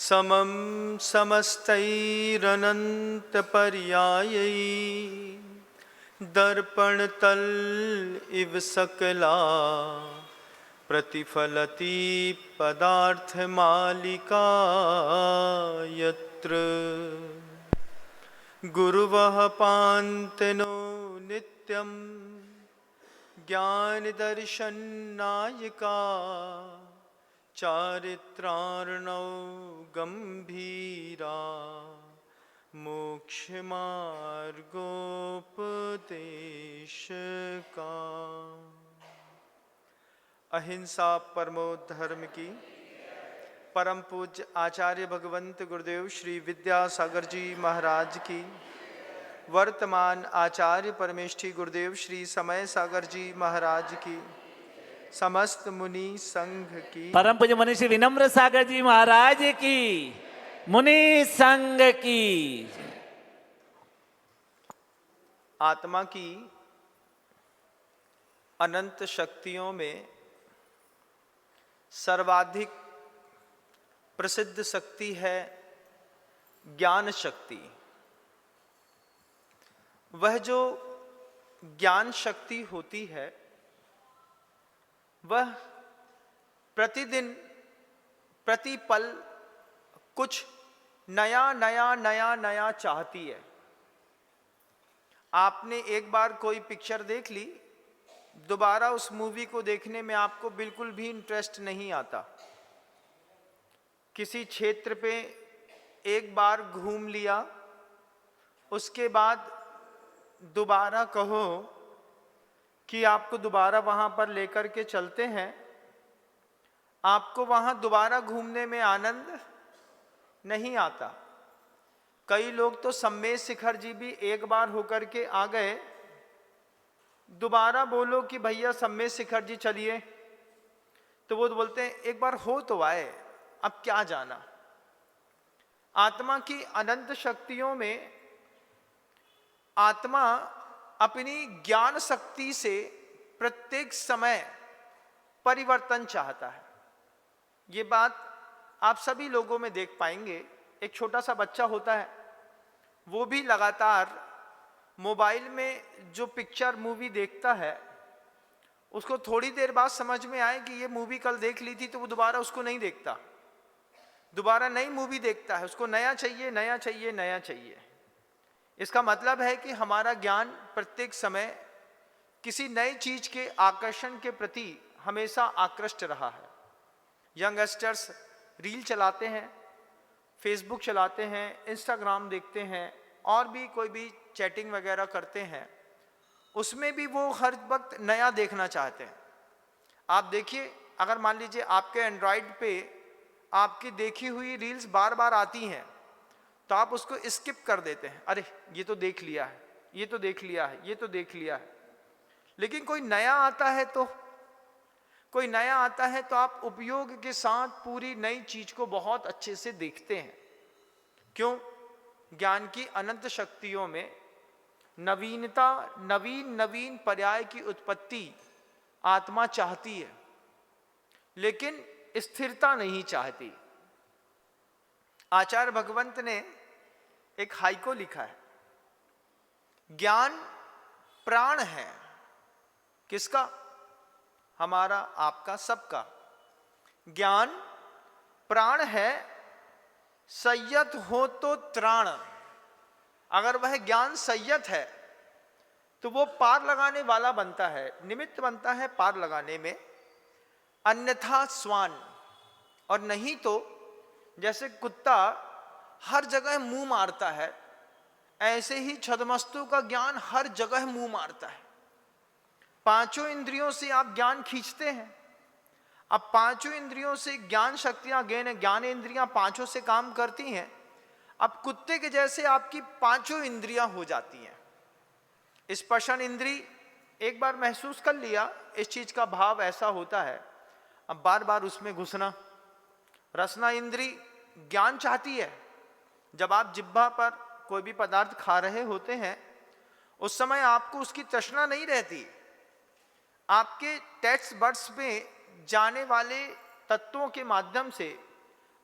समं समस्तैरनन्तपर्यायै दर्पणतल इव सकला प्रतिफलति पदार्थमालिका यत्र गुरुवः पान्तनो नित्यं ज्ञानदर्शननायका चारित्रार्णौ गंभीरा मोक्षमार्गोपदेशका। अहिंसा परमो धर्म की परम पूज्य आचार्य भगवंत गुरुदेव श्री विद्यासागर जी महाराज की, वर्तमान आचार्य परमेष्ठी गुरुदेव श्री समय सागर जी महाराज की, समस्त मुनि संघ की, परम पूज्य मुनि श्री विनम्र सागर जी महाराज की, मुनि संघ की। आत्मा की अनंत शक्तियों में सर्वाधिक प्रसिद्ध शक्ति है ज्ञान शक्ति। वह जो ज्ञान शक्ति होती है वह प्रतिदिन प्रतिपल कुछ नया नया नया नया चाहती है। आपने एक बार कोई पिक्चर देख ली, दोबारा उस मूवी को देखने में आपको बिल्कुल भी इंटरेस्ट नहीं आता। किसी क्षेत्र पे एक बार घूम लिया, उसके बाद दोबारा कहो कि आपको दोबारा वहां पर लेकर के चलते हैं, आपको वहां दोबारा घूमने में आनंद नहीं आता। कई लोग तो सम्मेद शिखर जी भी एक बार होकर के आ गए, दोबारा बोलो कि भैया सम्मेद शिखर जी चलिए तो वो बोलते हैं एक बार हो तो आए, अब क्या जाना। आत्मा की अनंत शक्तियों में आत्मा अपनी ज्ञान शक्ति से प्रत्येक समय परिवर्तन चाहता है। ये बात आप सभी लोगों में देख पाएंगे। एक छोटा सा बच्चा होता है, वो भी लगातार मोबाइल में जो पिक्चर मूवी देखता है, उसको थोड़ी देर बाद समझ में आए कि ये मूवी कल देख ली थी, तो वो दोबारा उसको नहीं देखता, दोबारा नई मूवी देखता है। उसको नया चाहिए, नया चाहिए, नया चाहिए। इसका मतलब है कि हमारा ज्ञान प्रत्येक समय किसी नई चीज के आकर्षण के प्रति हमेशा आकृष्ट रहा है। यंगस्टर्स रील चलाते हैं, फेसबुक चलाते हैं, इंस्टाग्राम देखते हैं और भी कोई भी चैटिंग वगैरह करते हैं, उसमें भी वो हर वक्त नया देखना चाहते हैं। आप देखिए, अगर मान लीजिए आपके एंड्रॉयड पे आपकी देखी हुई रील्स बार बार आती हैं तो आप उसको स्किप कर देते हैं, अरे ये तो देख लिया है, ये तो देख लिया है, ये तो देख लिया है। लेकिन कोई नया आता है तो आप उपयोग के साथ पूरी नई चीज को बहुत अच्छे से देखते हैं। क्यों? ज्ञान की अनंत शक्तियों में नवीनता, नवीन पर्याय की उत्पत्ति आत्मा चाहती है, लेकिन स्थिरता नहीं चाहती। आचार्य भगवंत ने एक हाइको लिखा है, ज्ञान प्राण है। किसका? हमारा, आपका, सबका। ज्ञान प्राण है, संयत हो तो त्राण। अगर वह ज्ञान संयत है तो वो पार लगाने वाला बनता है, निमित्त बनता है पार लगाने में, अन्यथा स्वान। और नहीं तो जैसे कुत्ता हर जगह मुंह मारता है, ऐसे ही छद्मस्तु का ज्ञान हर जगह मुंह मारता है। पांचों इंद्रियों से आप ज्ञान खींचते हैं। अब पांचों इंद्रियों से ज्ञान शक्तियां, ज्ञान इंद्रियां पांचों से काम करती हैं। अब कुत्ते के जैसे आपकी पांचों इंद्रियां हो जाती हैं। स्पर्शन इंद्री एक बार महसूस कर लिया, इस चीज का भाव ऐसा होता है, अब बार बार उसमें घुसना। रसना इंद्री ज्ञान चाहती है। जब आप जिह्वा पर कोई भी पदार्थ खा रहे होते हैं, उस समय आपको उसकी तृष्णा नहीं रहती। आपके टेस्ट बड्स में जाने वाले तत्वों के माध्यम से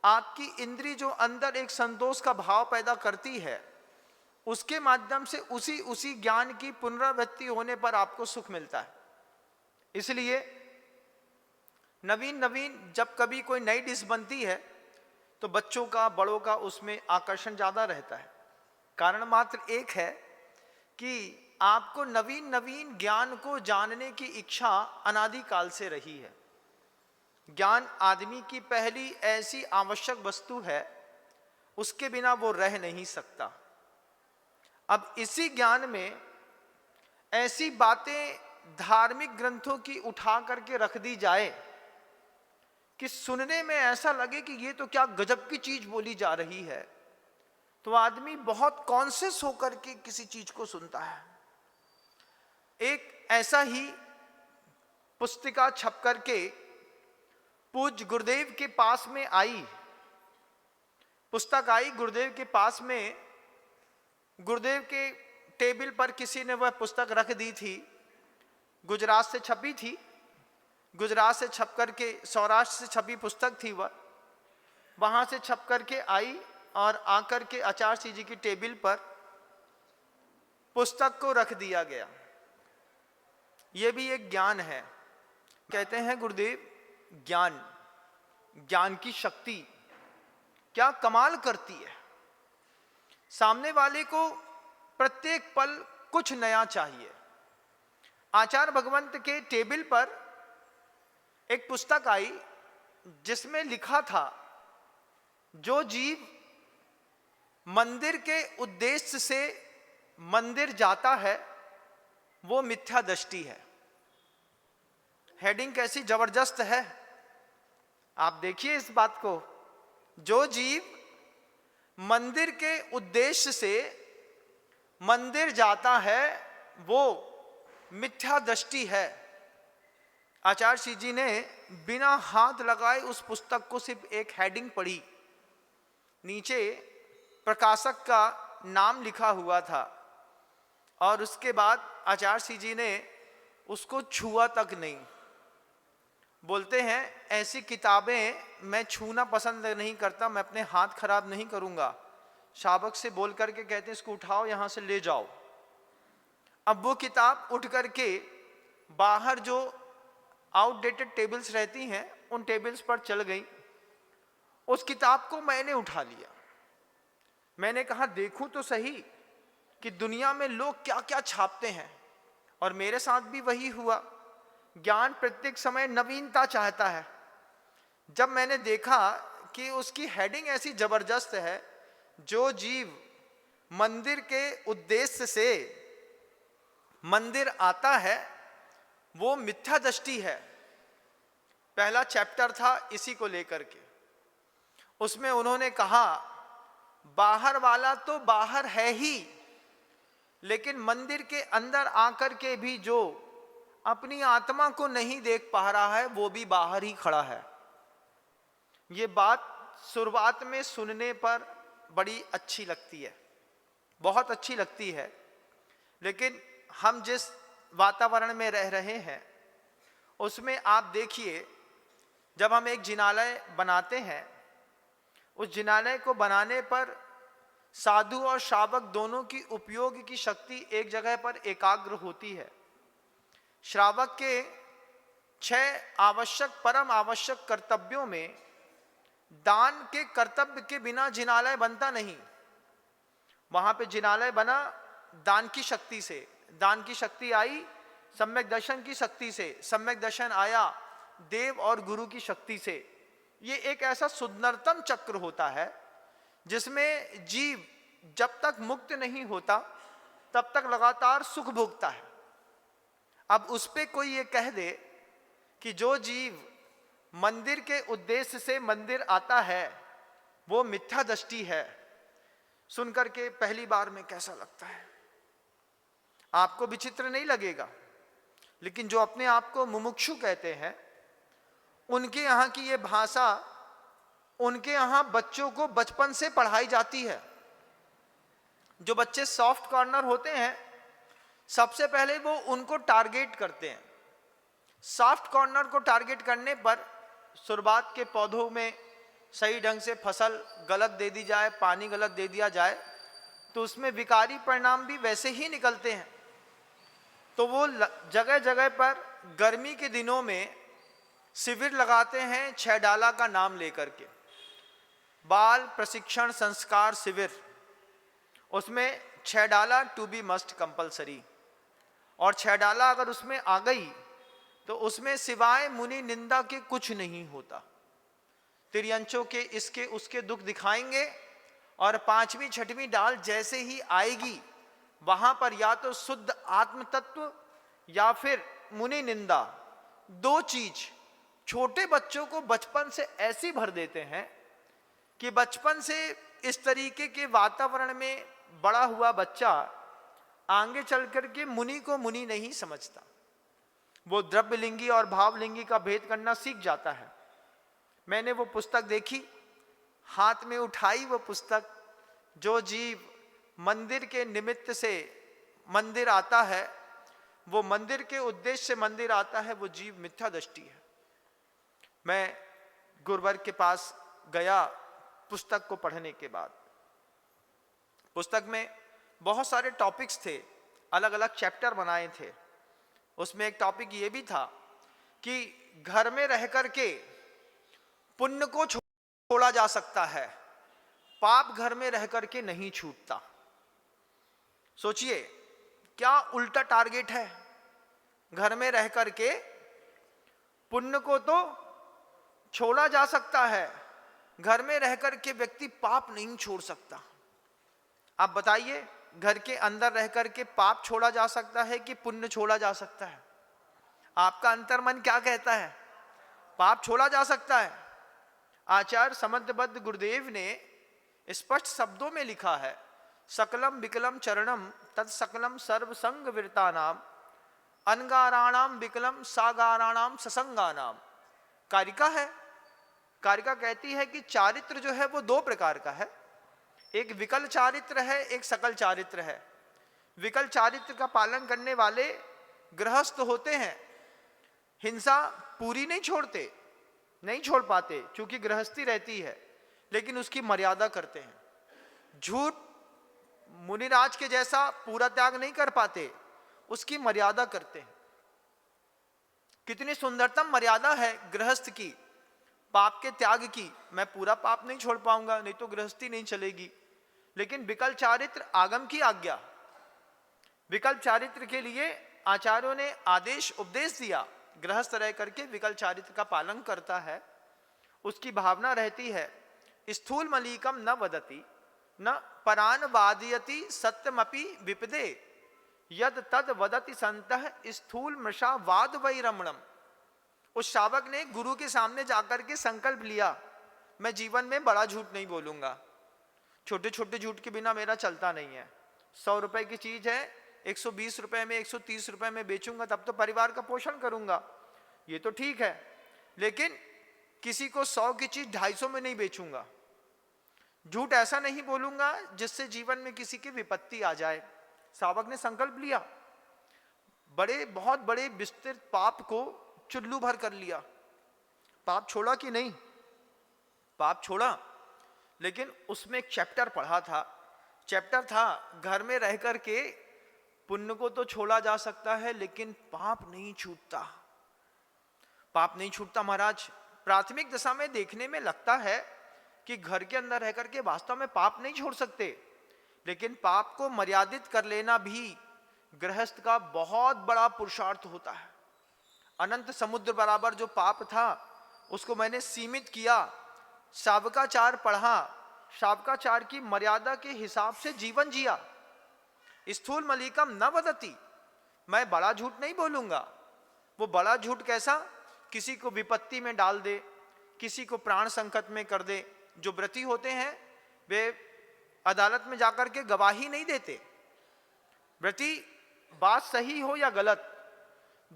आपकी इंद्री जो अंदर एक संतोष का भाव पैदा करती है, उसके माध्यम से उसी ज्ञान की पुनरावृत्ति होने पर आपको सुख मिलता है। इसलिए नवीन नवीन जब कभी कोई नई डिश बनती है तो बच्चों का, बड़ों का उसमें आकर्षण ज्यादा रहता है। कारण मात्र एक है कि आपको नवीन नवीन ज्ञान को जानने की इच्छा अनादिकाल से रही है। ज्ञान आदमी की पहली ऐसी आवश्यक वस्तु है, उसके बिना वो रह नहीं सकता। अब इसी ज्ञान में ऐसी बातें धार्मिक ग्रंथों की उठा करके रख दी जाए कि सुनने में ऐसा लगे कि ये तो क्या गजब की चीज बोली जा रही है, तो आदमी बहुत कॉन्शियस होकर के किसी चीज को सुनता है। एक ऐसा ही पुस्तिका छप करके पूज्य गुरुदेव के पास में आई, पुस्तक आई गुरुदेव के पास में। गुरुदेव के टेबल पर किसी ने वह पुस्तक रख दी थी, गुजरात से छपी थी, गुजरात से छप करके, सौराष्ट्र से छपी पुस्तक थी वह, वहां से छप करके आई और आकर के आचार्य जी की टेबल पर पुस्तक को रख दिया गया। यह भी एक ज्ञान है। कहते हैं गुरुदेव, ज्ञान की शक्ति क्या कमाल करती है। सामने वाले को प्रत्येक पल कुछ नया चाहिए। आचार्य भगवंत के टेबल पर एक पुस्तक आई जिसमें लिखा था, जो जीव मंदिर के उद्देश्य से मंदिर जाता है वो मिथ्या दृष्टि है। हेडिंग कैसी जबरदस्त है, आप देखिए इस बात को। जो जीव मंदिर के उद्देश्य से मंदिर जाता है वो मिथ्या दृष्टि है। आचार्य जी ने बिना हाथ लगाए उस पुस्तक को सिर्फ एक हेडिंग पढ़ी, नीचे प्रकाशक का नाम लिखा हुआ था और उसके बाद आचार्य जी ने उसको छुआ तक नहीं। बोलते हैं ऐसी किताबें मैं छूना पसंद नहीं करता, मैं अपने हाथ खराब नहीं करूंगा। शावक से बोल करके कहते हैं इसको उठाओ, यहां से ले जाओ। अब वो किताब उठ करके बाहर जो आउटडेटेड टेबल्स रहती हैं उन टेबल्स पर चल गई। उस किताब को मैंने उठा लिया। मैंने कहा देखूं तो सही कि दुनिया में लोग क्या क्या छापते हैं, और मेरे साथ भी वही हुआ। ज्ञान प्रत्येक समय नवीनता चाहता है। जब मैंने देखा कि उसकी हेडिंग ऐसी जबरदस्त है, जो जीव मंदिर के उद्देश्य से मंदिर आता है वो मिथ्या दृष्टि है। पहला चैप्टर था इसी को लेकर के। उसमें उन्होंने कहा बाहर वाला तो बाहर है ही, लेकिन मंदिर के अंदर आकर के भी जो अपनी आत्मा को नहीं देख पा रहा है वो भी बाहर ही खड़ा है। ये बात शुरुआत में सुनने पर बड़ी अच्छी लगती है, बहुत अच्छी लगती है, लेकिन हम जिस वातावरण में रह रहे हैं उसमें आप देखिए, जब हम एक जिनालय बनाते हैं, उस जिनालय को बनाने पर साधु और श्रावक दोनों की उपयोग की शक्ति एक जगह पर एकाग्र होती है। श्रावक के 6 आवश्यक, परम आवश्यक कर्तव्यों में दान के कर्तव्य के बिना जिनालय बनता नहीं। वहां पे जिनालय बना दान की शक्ति से, दान की शक्ति आई सम्यक दर्शन की शक्ति से, सम्यक दर्शन आया देव और गुरु की शक्ति से। ये एक ऐसा सुंदरतम चक्र होता है जिसमें जीव जब तक मुक्त नहीं होता तब तक लगातार सुख भोगता है। अब उस पे कोई ये कह दे कि जो जीव मंदिर के उद्देश्य से मंदिर आता है वो मिथ्या दृष्टि है, सुनकर के पहली बार में कैसा लगता है? आपको विचित्र नहीं लगेगा, लेकिन जो अपने आप को मुमुक्षु कहते हैं उनके यहाँ की ये भाषा, उनके यहाँ बच्चों को बचपन से पढ़ाई जाती है। जो बच्चे सॉफ्ट कॉर्नर होते हैं सबसे पहले वो उनको टारगेट करते हैं। सॉफ्ट कॉर्नर को टारगेट करने पर शुरुआत के पौधों में सही ढंग से फसल गलत दे दी जाए, पानी गलत दे दिया जाए, तो उसमें विकारी परिणाम भी वैसे ही निकलते हैं। तो वो जगह जगह पर गर्मी के दिनों में शिविर लगाते हैं 6 डाला का नाम लेकर के, बाल प्रशिक्षण संस्कार शिविर। उसमें 6 डाला टू बी मस्ट कंपलसरी, और 6 डाला अगर उसमें आ गई तो उसमें सिवाय मुनि निंदा के कुछ नहीं होता। तिर्यंचों के इसके उसके दुख दिखाएंगे, और 5वीं 6वीं डाल जैसे ही आएगी वहां पर या तो शुद्ध आत्म तत्व या फिर मुनि निंदा, 2 चीज छोटे बच्चों को बचपन से ऐसी भर देते हैं कि बचपन से इस तरीके के वातावरण में बड़ा हुआ बच्चा आगे चल करके मुनि को मुनि नहीं समझता। वो द्रव्यलिंगी और भावलिंगी का भेद करना सीख जाता है। मैंने वो पुस्तक देखी, हाथ में उठाई वो पुस्तक, जो जीव मंदिर के निमित्त से मंदिर आता है, वो मंदिर के उद्देश्य से मंदिर आता है, वो जीव मिथ्या दृष्टि है। मैं गुरुवर्ग के पास गया पुस्तक को पढ़ने के बाद। पुस्तक में बहुत सारे टॉपिक्स थे, अलग अलग चैप्टर बनाए थे। उसमें एक टॉपिक ये भी था कि घर में रह करके पुण्य को छोड़ा जा सकता है, पाप घर में रह करके नहीं छूटता। सोचिए क्या उल्टा टारगेट है। घर में रह करके पुण्य को तो छोड़ा जा सकता है, घर में रह करके व्यक्ति पाप नहीं छोड़ सकता। आप बताइए, घर के अंदर रह करके पाप छोड़ा जा सकता है कि पुण्य छोड़ा जा सकता है? आपका अंतर्मन क्या कहता है? पाप छोड़ा जा सकता है। आचार्य समंतबद्ध गुरुदेव ने स्पष्ट शब्दों में लिखा है, सकलम विकलम चरणम तत्सकलम सर्वसंग विरतानाम अनगाराणाम विकलम सागाराणाम ससंगानाम। कारिका है, कारिका कहती है कि चारित्र जो है वो 2 प्रकार का है, एक विकल चारित्र है, एक सकल चारित्र है। विकल चारित्र का पालन करने वाले गृहस्थ होते हैं, हिंसा पूरी नहीं छोड़ते, नहीं छोड़ पाते क्योंकि गृहस्थी रहती है, लेकिन उसकी मर्यादा करते हैं। झूठ मुनिराज के जैसा पूरा त्याग नहीं कर पाते, उसकी मर्यादा करते हैं। कितनी सुंदरतम मर्यादा है गृहस्थ की, पाप के त्याग की। मैं पूरा पाप नहीं छोड़ पाऊंगा, नहीं तो गृहस्थी नहीं चलेगी। लेकिन विकल चारित्र आगम की आज्ञा, विकल्प चारित्र के लिए आचार्यों ने आदेश उपदेश दिया। गृहस्थ रह करके विकल्प चारित्र का पालन करता है, उसकी भावना रहती है स्थूल मलिकम न वदति न परान वादयति सत्यमपि विपदे यद तद वदति संतः स्थूल मृषा वाद वै रमणम। उस शावक ने गुरु के सामने जाकर के संकल्प लिया, मैं जीवन में बड़ा झूठ नहीं बोलूंगा, छोटे छोटे झूठ के बिना मेरा चलता नहीं है। 100 रुपए की चीज है 120 रुपए में 130 रुपए में बेचूंगा, तब तो परिवार का पोषण करूंगा, ये तो ठीक है, लेकिन किसी को 100 की चीज 250 में नहीं बेचूंगा। झूठ ऐसा नहीं बोलूंगा जिससे जीवन में किसी की विपत्ति आ जाए। शावक ने संकल्प लिया, बहुत बड़े विस्तृत पाप को चुल्लू भर कर लिया। पाप छोड़ा कि नहीं? पाप छोड़ा, लेकिन उसमें एक चैप्टर पढ़ा था, चैप्टर था घर में रह करके पुण्य को तो छोड़ा जा सकता है लेकिन पाप नहीं छूटता। पाप नहीं छूटता महाराज। प्राथमिक दशा में देखने में लगता है कि घर के अंदर रह करके वास्तव में पाप नहीं छोड़ सकते, लेकिन पाप को मर्यादित कर लेना भी गृहस्थ का बहुत बड़ा पुरुषार्थ होता है। अनंत समुद्र बराबर जो पाप था उसको मैंने सीमित किया, शावकाचार पढ़ा, शावकाचार की मर्यादा के हिसाब से जीवन जिया। स्थूल मलिकम न वदति, मैं बड़ा झूठ नहीं बोलूंगा। वो बड़ा झूठ कैसा? किसी को विपत्ति में डाल दे, किसी को प्राण संकट में कर दे। जो व्रती होते हैं वे अदालत में जाकर के गवाही नहीं देते। व्रती बात सही हो या गलत,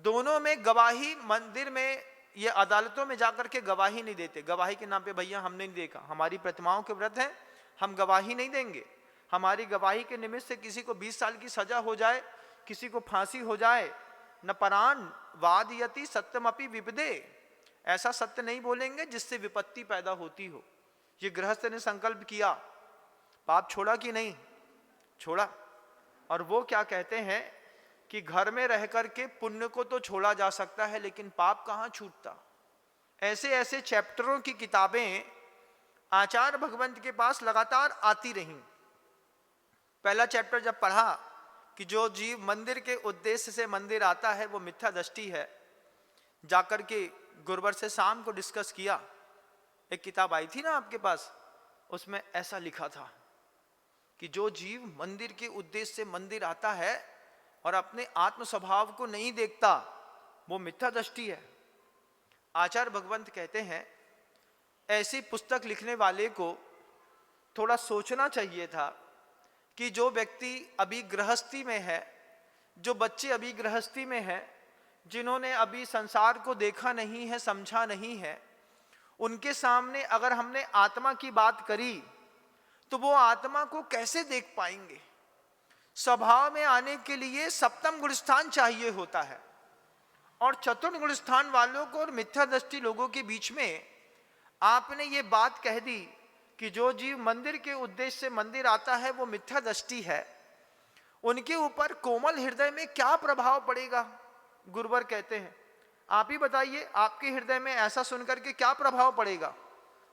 दोनों में गवाही, मंदिर में ये अदालतों में जाकर के गवाही नहीं देते। गवाही के नाम पे भैया हमने नहीं देखा, हमारी प्रतिमाओं के व्रत हैं, हम गवाही नहीं देंगे। हमारी गवाही के निमित्त से किसी को 20 साल की सजा हो जाए, किसी को फांसी हो जाए, न परान वादयति सत्यमपि विपदे, ऐसा सत्य नहीं बोलेंगे जिससे विपत्ति पैदा होती हो। ये गृहस्थ ने संकल्प किया, पाप छोड़ा कि नहीं? छोड़ा। और वो क्या कहते हैं कि घर में रह करके पुण्य को तो छोड़ा जा सकता है, लेकिन पाप कहाँ छूटता। ऐसे ऐसे चैप्टरों की किताबें आचार्य भगवंत के पास लगातार आती रहीं। पहला चैप्टर जब पढ़ा कि जो जीव मंदिर के उद्देश्य से मंदिर आता है वो मिथ्या दृष्टि है, जाकर के गुरुवर से शाम को डिस्कस किया। एक किताब आई थी ना आपके पास, उसमें ऐसा लिखा था कि जो जीव मंदिर के उद्देश्य से मंदिर आता है और अपने आत्म स्वभाव को नहीं देखता, वो मिथ्या दृष्टि है। आचार्य भगवंत कहते हैं ऐसी पुस्तक लिखने वाले को थोड़ा सोचना चाहिए था कि जो व्यक्ति अभी गृहस्थी में है, जो बच्चे अभी गृहस्थी में हैं, जिन्होंने अभी संसार को देखा नहीं है, समझा नहीं है, उनके सामने अगर हमने आत्मा की बात करी तो वो आत्मा को कैसे देख पाएंगे। स्वभाव में आने के लिए सप्तम गुण स्थान चाहिए होता है, और चतुर्थ गुण स्थान वालों को और मिथ्या दृष्टि लोगों के बीच में आपने ये बात कह दी कि जो जीव मंदिर के उद्देश्य से मंदिर आता है वो मिथ्या दृष्टि है। उनके ऊपर कोमल हृदय में क्या प्रभाव पड़ेगा? गुरुवर कहते हैं आप ही बताइए, आपके हृदय में ऐसा सुनकर के क्या प्रभाव पड़ेगा?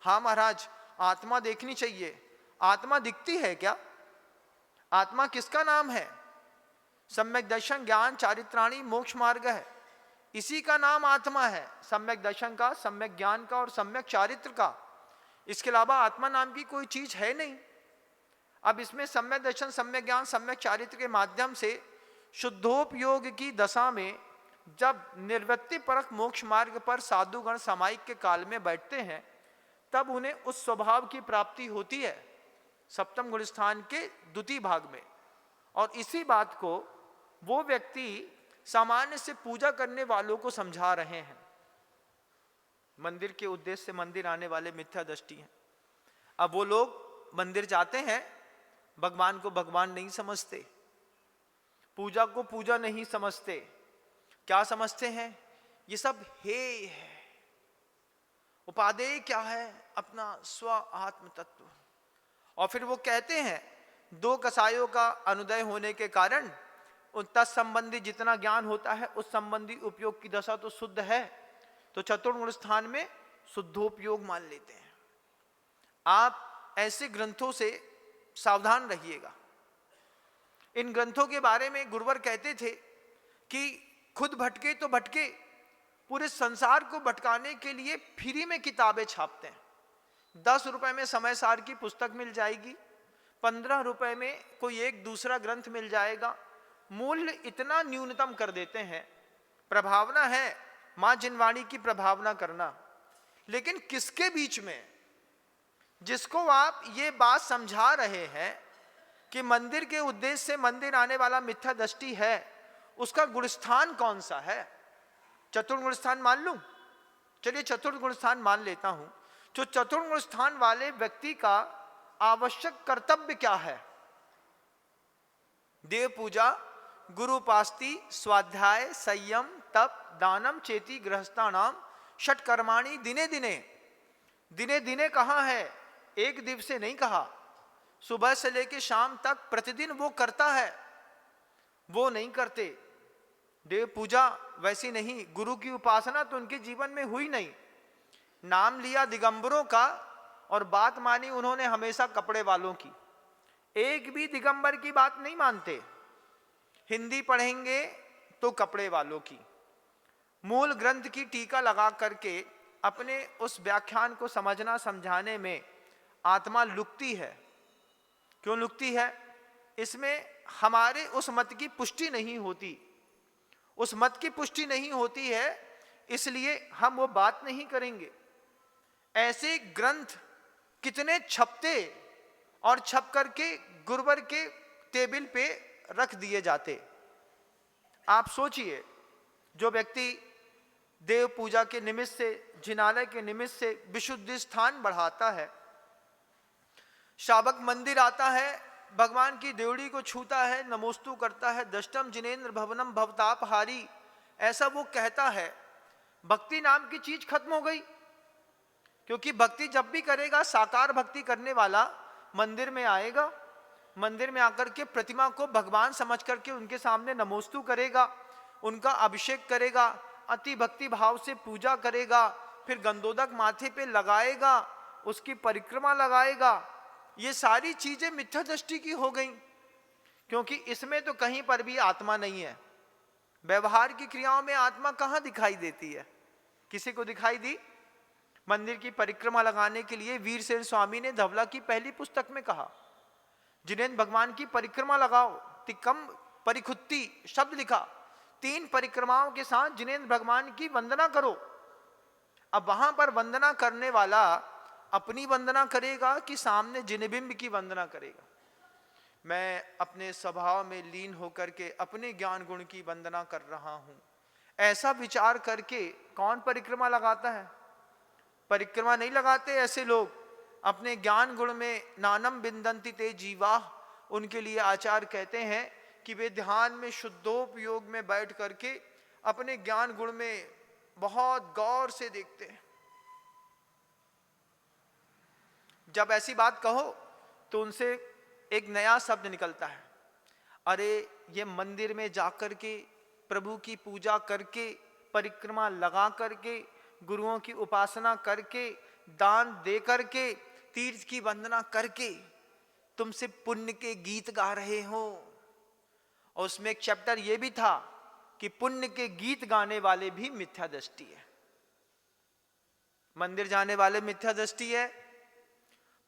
हाँ महाराज, आत्मा देखनी चाहिए। आत्मा दिखती है क्या? आत्मा किसका नाम है? सम्यक दर्शन, ज्ञान, चारित्राणी, मोक्ष मार्ग है, इसी का नाम आत्मा है। सम्यक दर्शन का, सम्यक ज्ञान का और सम्यक चारित्र का, इसके अलावा आत्मा नाम की कोई चीज है नहीं। अब इसमें सम्यक दर्शन, सम्यक ज्ञान, सम्यक चारित्र के माध्यम से शुद्धोपयोग की दशा में जब निर्वृत्ति परक मोक्ष मार्ग पर साधुगण सामायिक के काल में बैठते हैं, तब उन्हें उस स्वभाव की प्राप्ति होती है सप्तम गुण स्थान के द्वितीय भाग में। और इसी बात को वो व्यक्ति सामान्य से पूजा करने वालों को समझा रहे हैं। मंदिर के उद्देश्य से मंदिर आने वाले मिथ्या दृष्टि हैं। अब वो लोग मंदिर जाते हैं, भगवान को भगवान नहीं समझते, पूजा को पूजा नहीं समझते। क्या समझते हैं? ये सब हेय है। उपादेय क्या है? अपना स्व आत्म तत्व। और फिर वो कहते हैं दो कसायों का अनुदय होने के कारण उन तत्संबंधी जितना ज्ञान होता है उस संबंधी उपयोग की दशा तो शुद्ध है, तो चतुर्गुण स्थान में शुद्धोपयोग मान लेते हैं। आप ऐसे ग्रंथों से सावधान रहिएगा। इन ग्रंथों के बारे में गुरुवर कहते थे कि खुद भटके तो भटके, पूरे संसार को भटकाने के लिए फ्री में किताबें छापते हैं। 10 रुपए में समय सार की पुस्तक मिल जाएगी, 15 रुपए में कोई एक दूसरा ग्रंथ मिल जाएगा। मूल्य इतना न्यूनतम कर देते हैं। प्रभावना है मां जिनवाणी की प्रभावना करना, लेकिन किसके बीच में? जिसको आप ये बात समझा रहे हैं कि मंदिर के उद्देश्य से मंदिर आने वाला मिथ्या दृष्टि है, उसका गुणस्थान कौन सा है? चतुर्थ गुण स्थान मान लूं? चलिए चतुर्थ गुण स्थान मान लेता हूं। जो चतुर्थ गुण स्थान वाले व्यक्ति का आवश्यक कर्तव्य क्या है? देव पूजा, गुरु उपासती, स्वाध्याय, संयम, तप, दानम चेति गृहस्थानाम षट कर्माणि दिने दिने। दिने दिने कहाँ है? एक दिवस से नहीं कहा, सुबह से लेकर शाम तक प्रतिदिन वो करता है। वो नहीं करते। देव पूजा वैसी नहीं, गुरु की उपासना तो उनके जीवन में हुई नहीं। नाम लिया दिगंबरों का और बात मानी उन्होंने हमेशा कपड़े वालों की। एक भी दिगंबर की बात नहीं मानते। हिंदी पढ़ेंगे तो कपड़े वालों की। मूल ग्रंथ की टीका लगा करके अपने उस व्याख्यान को समझना समझाने में आत्मा लुकती है। क्यों लुकती है? इसमें हमारे उस मत की पुष्टि नहीं होती। उस मत की पुष्टि नहीं होती है, इसलिए हम वो बात नहीं करेंगे। ऐसे ग्रंथ कितने छपते और छप करके गुरुवर के टेबल पे रख दिए जाते। आप सोचिए, जो व्यक्ति देव पूजा के निमित्त से, जिनालय के निमित्त से विशुद्धि स्थान बढ़ाता है, शावक मंदिर आता है, भगवान की देवड़ी को छूता है, नमोस्तु करता है, दष्टम जिनेन्द्र भवनम भवतापहारी, ऐसा वो कहता है, भक्ति नाम की चीज खत्म हो गई। क्योंकि भक्ति जब भी करेगा, साकार भक्ति करने वाला मंदिर में आएगा, मंदिर में आकर के प्रतिमा को भगवान समझ करके उनके सामने नमोस्तु करेगा, उनका अभिषेक करेगा, अति भक्ति भाव से पूजा करेगा, फिर गंधोदक माथे पे लगाएगा, उसकी परिक्रमा लगाएगा। ये सारी चीजें मिथ्या दृष्टि की हो गई, क्योंकि इसमें तो कहीं पर भी आत्मा नहीं है। व्यवहार की क्रियाओं में आत्मा कहां दिखाई देती है? किसी को दिखाई दी? मंदिर की परिक्रमा लगाने के लिए वीरसेन स्वामी ने धवला की पहली पुस्तक में कहा, जिनेन्द्र भगवान की परिक्रमा लगाओ, तिकम परिखुत्ती शब्द लिखा, 3 परिक्रमाओं के साथ जिनेन्द्र भगवान की वंदना करो। अब वहां पर वंदना करने वाला अपनी वंदना करेगा कि सामने जिनबिंब की वंदना करेगा? मैं अपने स्वभाव में लीन होकर के अपने ज्ञान गुण की वंदना कर रहा हूं, ऐसा विचार करके कौन परिक्रमा लगाता है? परिक्रमा नहीं लगाते ऐसे लोग। अपने ज्ञान गुण में नानम बिंदंति ते जीवा, उनके लिए आचार्य कहते हैं कि वे ध्यान में शुद्धोपयोग में बैठ करके अपने ज्ञान गुण में बहुत गौर से देखते हैं। जब ऐसी बात कहो तो उनसे एक नया शब्द निकलता है, अरे ये मंदिर में जाकर के प्रभु की पूजा करके, परिक्रमा लगा करके, गुरुओं की उपासना करके, दान दे करके, तीर्थ की वंदना करके तुमसे पुण्य के गीत गा रहे हो। और उसमें एक चैप्टर यह भी था कि पुण्य के गीत गाने वाले भी मिथ्या दृष्टि है। मंदिर जाने वाले मिथ्या दृष्टि है,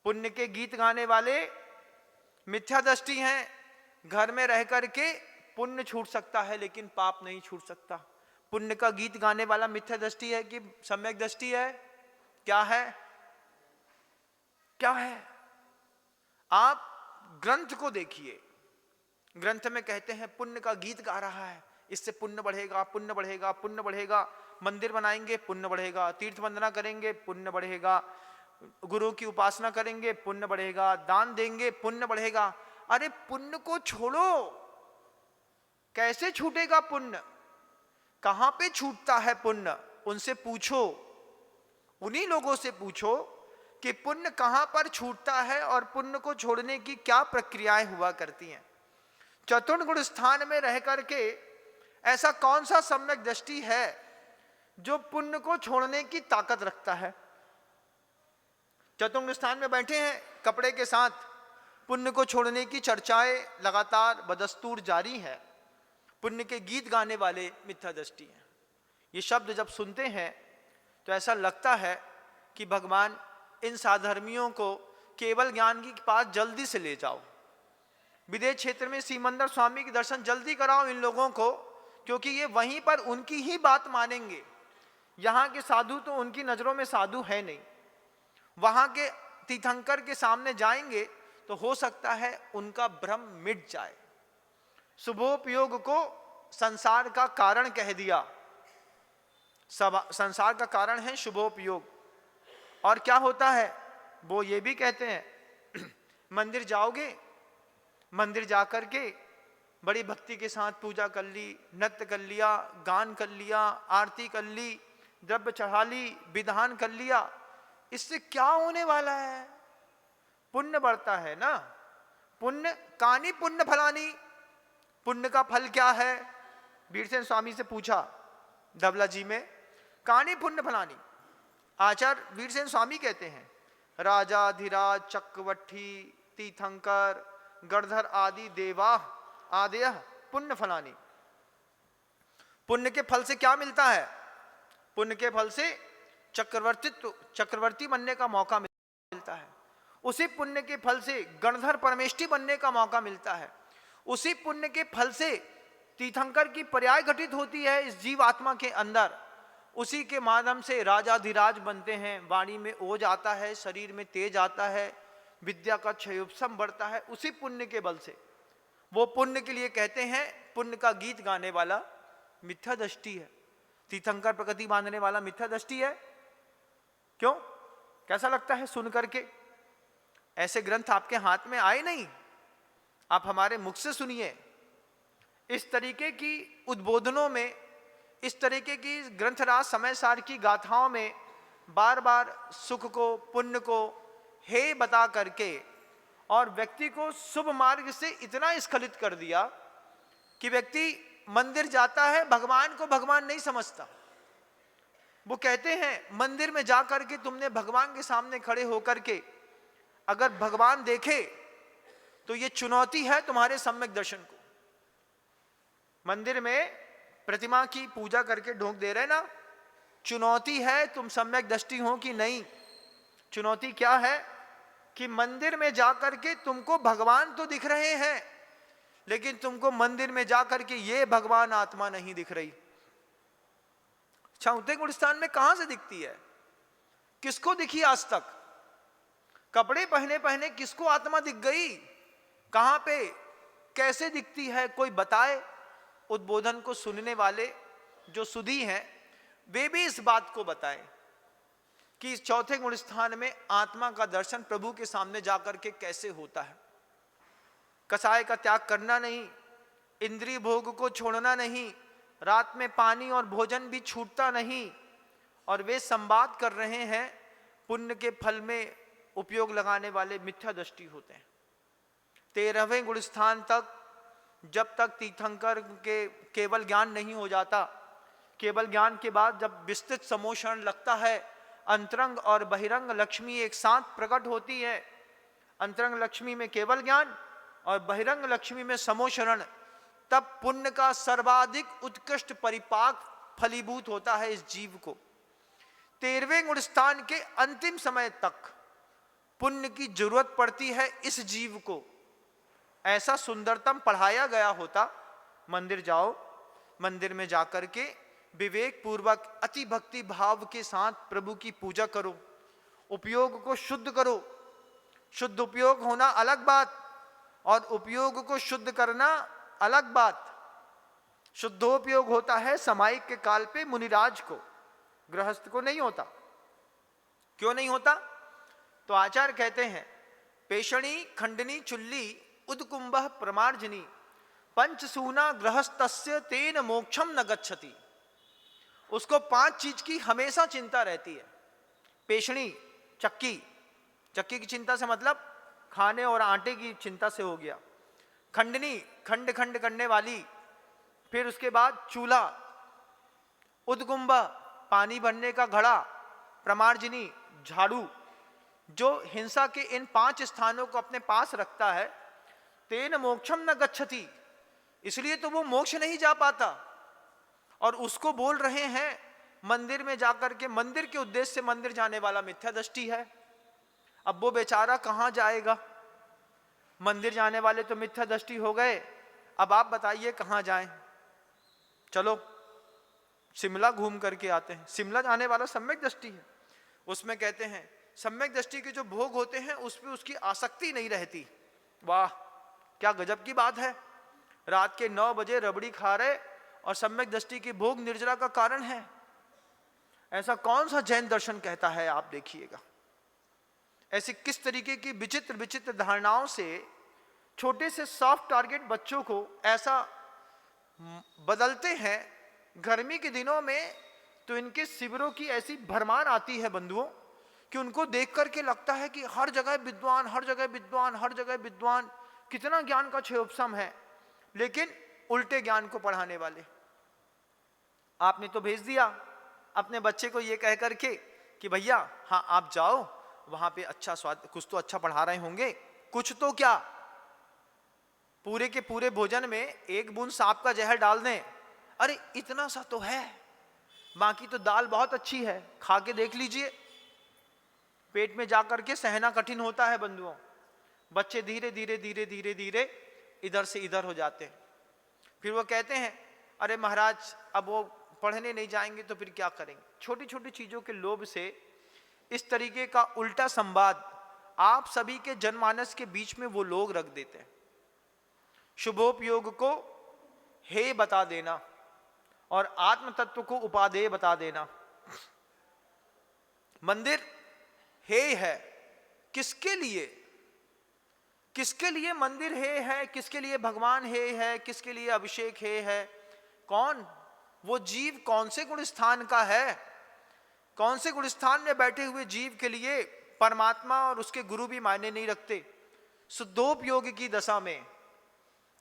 पुण्य के गीत गाने वाले मिथ्या दृष्टि हैं। घर में रह करके पुण्य छूट सकता है लेकिन पाप नहीं छूट सकता। पुण्य का गीत गाने वाला मिथ्या दृष्टि है कि सम्यक दृष्टि है? क्या है? क्या है? आप ग्रंथ को देखिए, ग्रंथ में कहते हैं पुण्य का गीत गा रहा है, इससे पुण्य बढ़ेगा, पुण्य बढ़ेगा, पुण्य बढ़ेगा। मंदिर बनाएंगे पुण्य बढ़ेगा, तीर्थ वंदना करेंगे पुण्य बढ़ेगा, गुरु की उपासना करेंगे पुण्य बढ़ेगा, दान देंगे पुण्य बढ़ेगा। अरे पुण्य को छोड़ो, कैसे छूटेगा पुण्य? कहां पे छूटता है पुण्य? उनसे पूछो, उन्हीं लोगों से पूछो कि पुण्य कहां पर छूटता है और पुण्य को छोड़ने की क्या प्रक्रियाएं हुआ करती हैं। चतुर्थ गुण स्थान में रह करके ऐसा कौन सा सम्यक दृष्टि है जो पुण्य को छोड़ने की ताकत रखता है? चतुर्थ स्थान में बैठे हैं कपड़े के साथ, पुण्य को छोड़ने की चर्चाएं लगातार बदस्तूर जारी है। पुण्य के गीत गाने वाले मिथ्या दृष्टि हैं। ये शब्द जब सुनते हैं तो ऐसा लगता है कि भगवान इन साधर्मियों को केवल ज्ञान के पास जल्दी से ले जाओ, विदेश क्षेत्र में सीमंदर स्वामी के दर्शन जल्दी कराओ इन लोगों को, क्योंकि ये वहीं पर उनकी ही बात मानेंगे। यहाँ के साधु तो उनकी नजरों में साधु है नहीं। वहां के तीर्थंकर के सामने जाएंगे तो हो सकता है उनका भ्रम मिट जाए। शुभोपयोग को संसार का कारण कह दिया। संसार का कारण है शुभोपयोग। और क्या होता है? वो ये भी कहते हैं मंदिर जाओगे, मंदिर जाकर के बड़ी भक्ति के साथ पूजा कर ली, नृत्य कर लिया, गान कर लिया, आरती कर ली, द्रव्य चढ़ा ली, विधान कर लिया, इससे क्या होने वाला है? पुण्य बढ़ता है ना। पुण्य कानी पुण्य फलानी, पुण्य का फल क्या है? वीरसेन स्वामी से पूछा धवला जी में, कानी पुण्य फलानी। आचार्य वीरसेन स्वामी कहते हैं राजाधिराज चक्रवर्ती तीर्थंकर गणधर आदि देवा आदय पुण्य फलानी। पुण्य के फल से क्या मिलता है? पुण्य के फल से चक्रवर्ती बनने का मौका मिलता है। उसी पुण्य के फल से गणधर परमेष्ठी बनने का मौका मिलता है। उसी पुण्य के फल से तीर्थंकर की पर्याय घटित होती है इस जीव आत्मा के अंदर। उसी के माध्यम से राजाधिराज बनते हैं, वाणी में ओज आता है, शरीर में तेज आता है, विद्या का क्षयोपशम बढ़ता है, उसी पुण्य के बल से। वो पुण्य के लिए कहते हैं पुण्य का गीत गाने वाला मिथ्या दृष्टि है। तीर्थंकर प्रकृति बांधने वाला मिथ्या दृष्टि है। क्यों? कैसा लगता है सुन करके? ऐसे ग्रंथ आपके हाथ में आए नहीं, आप हमारे मुख से सुनिए। इस तरीके की उद्बोधनों में, इस तरीके की ग्रंथराज समय सार की गाथाओं में बार बार सुख को, पुण्य को हे बता करके और व्यक्ति को शुभ मार्ग से इतना स्खलित कर दिया कि व्यक्ति मंदिर जाता है, भगवान को भगवान नहीं समझता। वो कहते हैं मंदिर में जाकर के तुमने भगवान के सामने खड़े होकर के अगर भगवान देखे तो ये चुनौती है तुम्हारे सम्यक दर्शन को। मंदिर में प्रतिमा की पूजा करके ढोक दे रहे ना, चुनौती है तुम सम्यक दृष्टि हो कि नहीं। चुनौती क्या है कि मंदिर में जाकर के तुमको भगवान तो दिख रहे हैं, लेकिन तुमको मंदिर में जाकर के ये भगवान आत्मा नहीं दिख रही। छाउते गुलिस्तान में कहां से दिखती है? किसको दिखी आज तक? कपड़े पहने पहने किसको आत्मा दिख गई? कहां पे, कैसे दिखती है? कोई बताए। उद्बोधन को सुनने वाले जो सुधी हैं वे भी इस बात को बताएं कि इस चौथे गुणस्थान में आत्मा का दर्शन प्रभु के सामने जाकर के कैसे होता है। कसाय का त्याग करना नहीं, इंद्रिय भोग को छोड़ना नहीं, रात में पानी और भोजन भी छूटता नहीं। और वे संवाद कर रहे हैं पुण्य के फल में उपयोग लगाने वाले मिथ्या दृष्टि होते हैं। 13वें गुणस्थान तक जब तक तीर्थंकर के केवल ज्ञान नहीं हो जाता, केवल ज्ञान के बाद जब विस्तृत समोषण लगता है, अंतरंग और बहिरंग लक्ष्मी एक साथ प्रकट होती है। अंतरंग लक्ष्मी में केवल ज्ञान और बहिरंग लक्ष्मी में समोशरण, तब पुण्य का सर्वाधिक उत्कृष्ट परिपाक फलीभूत होता है इस जीव को। 13वें गुणस्थान के अंतिम समय तक पुण्य की जरूरत पड़ती है इस जीव को। ऐसा सुंदरतम पढ़ाया गया होता, मंदिर जाओ, मंदिर में जाकर के विवेक पूर्वक अति भक्ति भाव के साथ प्रभु की पूजा करो, उपयोग को शुद्ध करो। शुद्ध उपयोग होना अलग बात और उपयोग को शुद्ध करना अलग बात। शुद्धोपयोग होता है सामायिक के काल पे मुनिराज को, गृहस्थ को नहीं होता। क्यों नहीं होता? तो आचार्य कहते हैं पेषणी खंडनी चुल्ली उदकुंभ प्रमार्जनी पंचसूना गृहस्थस्य तेन मोक्षम न गच्छति। उसको 5 चीज की हमेशा चिंता रहती है। पेषणी चक्की, चक्की की चिंता से मतलब खाने और आटे की चिंता से हो गया। खंडनी खंड खंड करने वाली, फिर उसके बाद चूल्हा, उदकुंभ पानी भरने का घड़ा, प्रमार्जनी झाड़ू, जो हिंसा के इन 5 स्थानों को अपने पास रखता है। तेन मोक्षम न गच्छति, इसलिए तो वो मोक्ष नहीं जा पाता। और उसको बोल रहे हैं मंदिर में जाकर के, मंदिर के उद्देश्य से मंदिर जाने वाला मिथ्या दृष्टि है। अब वो बेचारा कहां जाएगा? मंदिर जाने वाले तो मिथ्या दृष्टि हो गए, अब आप बताइए कहां जाएं? चलो शिमला घूम करके आते हैं। शिमला जाने वाला सम्यक दृष्टि है। उसमें कहते हैं सम्यक दृष्टि के जो भोग होते हैं उस पर उसकी आसक्ति नहीं रहती। वाह, क्या गजब की बात है। रात के 9 बजे रबड़ी खा रहे और सम्यक दृष्टि के भोग निर्जरा का कारण है। ऐसा कौन सा जैन दर्शन कहता है? आप देखिएगा ऐसे किस तरीके की विचित्र विचित्र धारणाओं से छोटे से सॉफ्ट टारगेट बच्चों को ऐसा बदलते हैं। गर्मी के दिनों में तो इनके शिविरों की ऐसी भरमार आती है बंधुओं कि उनको देख करके लगता है कि हर जगह विद्वान, हर जगह विद्वान, हर जगह विद्वान। कितना ज्ञान का क्षयोपशम है, लेकिन उल्टे ज्ञान को पढ़ाने वाले। आपने तो भेज दिया अपने बच्चे को ये कह करके कि भैया हाँ आप जाओ, वहां पे अच्छा स्वाद, कुछ तो अच्छा पढ़ा रहे होंगे, कुछ तो क्या, पूरे के पूरे भोजन में 1 बूंद सांप का जहर डाल दें। अरे इतना सा तो है, बाकी तो दाल बहुत अच्छी है, खा के देख लीजिए। पेट में जाकर के सहना कठिन होता है बंधुओं। बच्चे धीरे धीरे धीरे धीरे धीरे इधर से इधर हो जाते हैं। फिर वो कहते हैं अरे महाराज अब वो पढ़ने नहीं जाएंगे तो फिर क्या करेंगे? छोटी छोटी चीजों के लोभ से इस तरीके का उल्टा संवाद आप सभी के जनमानस के बीच में वो लोग रख देते हैं। शुभोपयोग को हे बता देना और आत्म तत्व को उपादेय बता देना। मंदिर हे है किसके लिए? किसके लिए मंदिर हे है? किसके लिए भगवान हे है? किसके लिए अभिषेक हे है? कौन वो जीव कौन से गुण स्थान का है? कौन से गुलिस्तान में बैठे हुए जीव के लिए परमात्मा और उसके गुरु भी मायने नहीं रखते। शुद्धोपयोग की दशा में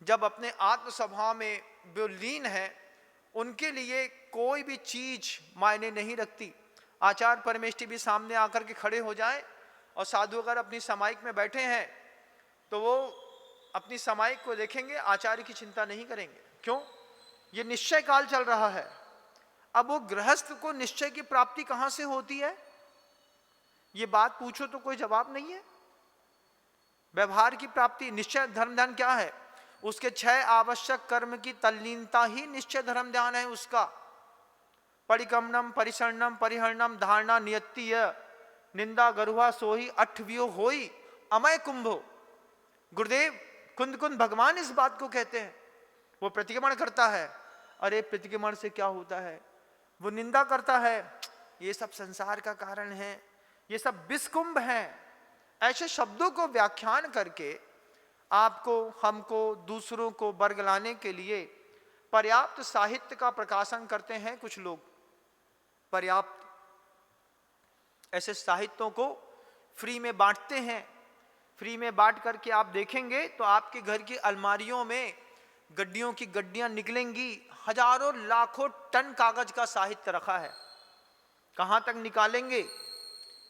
जब अपने आत्म स्वभाव में वो लीन है, उनके लिए कोई भी चीज मायने नहीं रखती। आचार्य परमेष्ठी भी सामने आकर के खड़े हो जाएं और साधु अगर अपनी समाइक में बैठे हैं तो वो अपनी समाइक को देखेंगे, आचार्य की चिंता नहीं करेंगे। क्यों? ये निश्चय काल चल रहा है। अब वो गृहस्थ को निश्चय की प्राप्ति कहां से होती है, ये बात पूछो तो कोई जवाब नहीं है। व्यवहार की प्राप्ति, निश्चय धर्म ध्यान क्या है? उसके 6 आवश्यक कर्म की तल्लीनता ही निश्चय धर्म ध्यान है उसका। परिक्रमणम, परिसरणम, परिहरणम, धारणा, नियत्तीय, निंदा, गरुहा, सोही, अठव्यो होई, अमय कुंभो। गुरुदेव कुंद कुंद भगवान इस बात को कहते हैं। वो प्रतिक्रमण करता है, अरे प्रतिक्रमण से क्या होता है? वो निंदा करता है, ये सब संसार का कारण है, ये सब विषकुंभ हैं। ऐसे शब्दों को व्याख्यान करके आपको, हमको, दूसरों को बरगलाने के लिए पर्याप्त साहित्य का प्रकाशन करते हैं कुछ लोग। पर्याप्त ऐसे साहित्यों को फ्री में बांटते हैं। फ्री में बांट करके आप देखेंगे तो आपके घर की अलमारियों में गड्डियों की गड्डियां निकलेंगी। हजारों लाखों टन कागज का साहित्य रखा है। कहां तक निकालेंगे?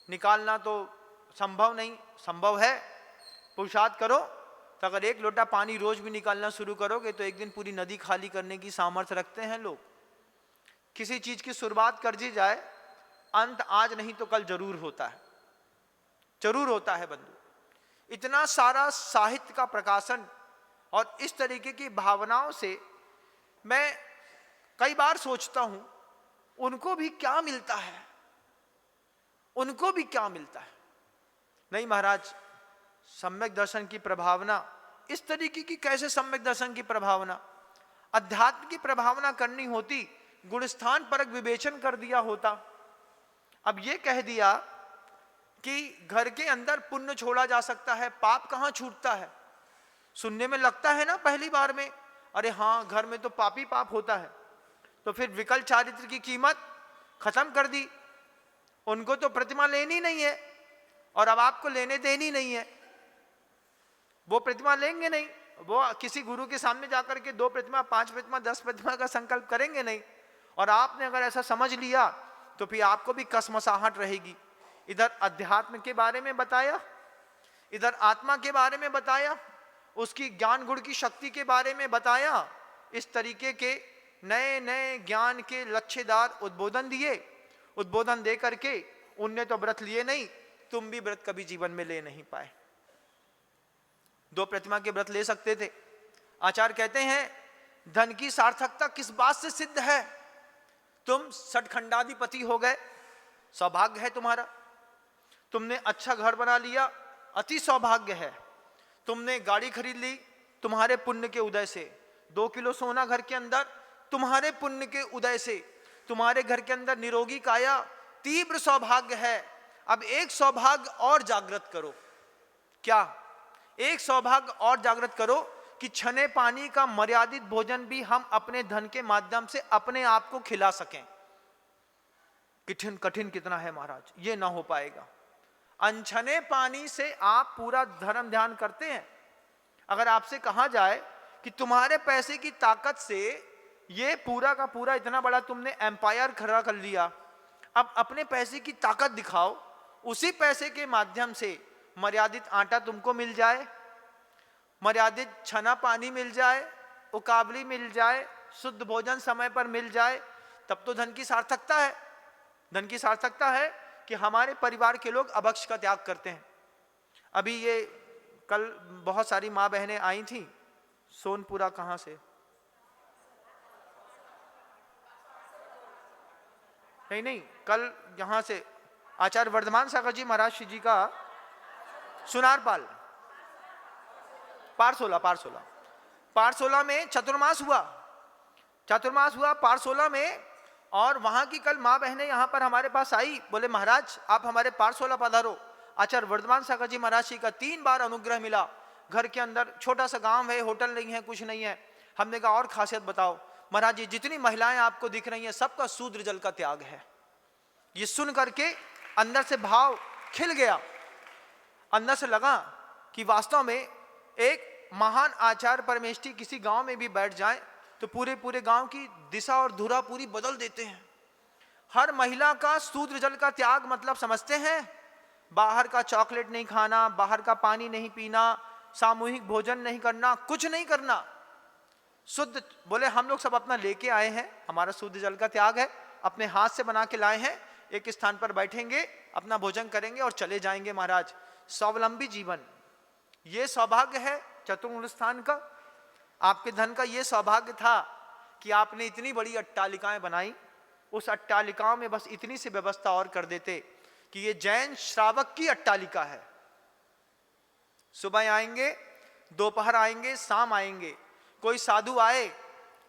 निकालना तो संभव नहीं। संभव है, पुरुषार्थ करो तो अगर 1 लोटा पानी रोज भी निकालना शुरू करोगे तो एक दिन पूरी नदी खाली करने की सामर्थ्य रखते हैं लोग। किसी चीज की शुरुआत कर दी जाए, अंत आज नहीं तो कल जरूर होता है, जरूर होता है बंधु। इतना सारा साहित्य का प्रकाशन और इस तरीके की भावनाओं से मैं कई बार सोचता हूं, उनको भी क्या मिलता है, उनको भी क्या मिलता है। नहीं महाराज, सम्यक दर्शन की प्रभावना इस तरीके की कैसे? सम्यक दर्शन की प्रभावना, अध्यात्म की प्रभावना करनी होती, गुणस्थान परक विवेचन कर दिया होता। अब ये कह दिया कि घर के अंदर पुण्य छोड़ा जा सकता है, पाप कहां छूटता है? सुनने में लगता है ना पहली बार में, अरे हाँ घर में तो पापी पाप होता है। तो फिर विकल चारित्र की कीमत खत्म कर दी। उनको तो प्रतिमा लेनी नहीं है और अब आपको लेने देनी नहीं है। वो प्रतिमा लेंगे नहीं, वो किसी गुरु के सामने जाकर के 2 प्रतिमा, 5 प्रतिमा, 10 प्रतिमा का संकल्प करेंगे नहीं। और आपने अगर ऐसा समझ लिया तो फिर आपको भी कसमसाहट रहेगी। इधर अध्यात्म के बारे में बताया, इधर आत्मा के बारे में बताया, उसकी ज्ञान गुण की शक्ति के बारे में बताया। इस तरीके के नए नए ज्ञान के लक्ष्यदार उद्बोधन दिए। उद्बोधन दे करके उनने तो व्रत लिए नहीं, तुम भी व्रत कभी जीवन में ले नहीं पाए। 2 प्रतिमा के व्रत ले सकते थे। आचार्य कहते हैं धन की सार्थकता किस बात से सिद्ध है? तुम सठखंडाधिपति हो गए, सौभाग्य है तुम्हारा। तुमने अच्छा घर बना लिया, अति सौभाग्य है। तुमने गाड़ी खरीद ली, तुम्हारे पुण्य के उदय से। 2 किलो सोना घर के अंदर, तुम्हारे पुण्य के उदय से। तुम्हारे घर के अंदर निरोगी काया, तीव्र सौभाग्य है। अब एक सौभाग्य और जागृत करो। क्या? एक सौभाग्य और जागृत करो कि छने पानी का मर्यादित भोजन भी हम अपने धन के माध्यम से अपने आप को खिला सकें। कठिन कठिन कितना है महाराज, ये ना हो पाएगा। अनछने पानी से आप पूरा धर्म ध्यान करते हैं। अगर आपसे कहा जाए कि तुम्हारे पैसे की ताकत से ये पूरा का पूरा इतना बड़ा तुमने एम्पायर खड़ा कर लिया, अब अपने पैसे की ताकत दिखाओ, उसी पैसे के माध्यम से मर्यादित आटा तुमको मिल जाए, मर्यादित छना पानी मिल जाए, उकाबली मिल जाए, शुद्ध भोजन समय पर मिल जाए, तब तो धन की सार्थकता है। धन की सार्थकता है कि हमारे परिवार के लोग अभक्ष का त्याग करते हैं। अभी ये कल बहुत सारी माँ बहनें आई थी सोनपुरा, कहाँ से, नहीं, कल यहाँ से आचार्य वर्धमान सागर जी महाराज श्री जी का सुनारपाल, पारसोला में चतुर्मास हुआ पारसोला में। और वहां की कल माँ बहनें यहाँ पर हमारे पास आई, बोले महाराज आप हमारे पारसोला पधारो। आचार्य वर्धमान सागर जी महाराज जी का 3 बार अनुग्रह मिला। घर के अंदर छोटा सा गांव है, होटल नहीं है, कुछ नहीं है। हमने कहा और खासियत बताओ। महाराज जी जितनी महिलाएं आपको दिख रही हैं सबका शूद्र जल का त्याग है। ये सुन करके अंदर से भाव खिल गया, अंदर से लगा कि वास्तव में एक महान आचार्य परमेष्ठी किसी गांव में भी बैठ जाए तो पूरे पूरे गांव की दिशा और धुरा पूरी बदल देते हैं। हर महिला का शूद्र जल का त्याग मतलब समझते हैं, बाहर का चॉकलेट नहीं खाना, बाहर का पानी नहीं पीना, सामूहिक भोजन नहीं करना, कुछ नहीं करना, शुद्ध। बोले हम लोग सब अपना लेके आए हैं, हमारा शुद्ध जल का त्याग है, अपने हाथ से बना के लाए हैं, एक स्थान पर बैठेंगे, अपना भोजन करेंगे और चले जाएंगे महाराज। स्वावलंबी जीवन, ये सौभाग्य है चतुर्मुख स्थान का। आपके धन का ये सौभाग्य था कि आपने इतनी बड़ी अट्टालिकाएं बनाई, उस अट्टालिकाओं में बस इतनी सी व्यवस्था और कर देते कि ये जैन श्रावक की अट्टालिका है। सुबह आएंगे, दोपहर आएंगे, शाम आएंगे, कोई साधु आए,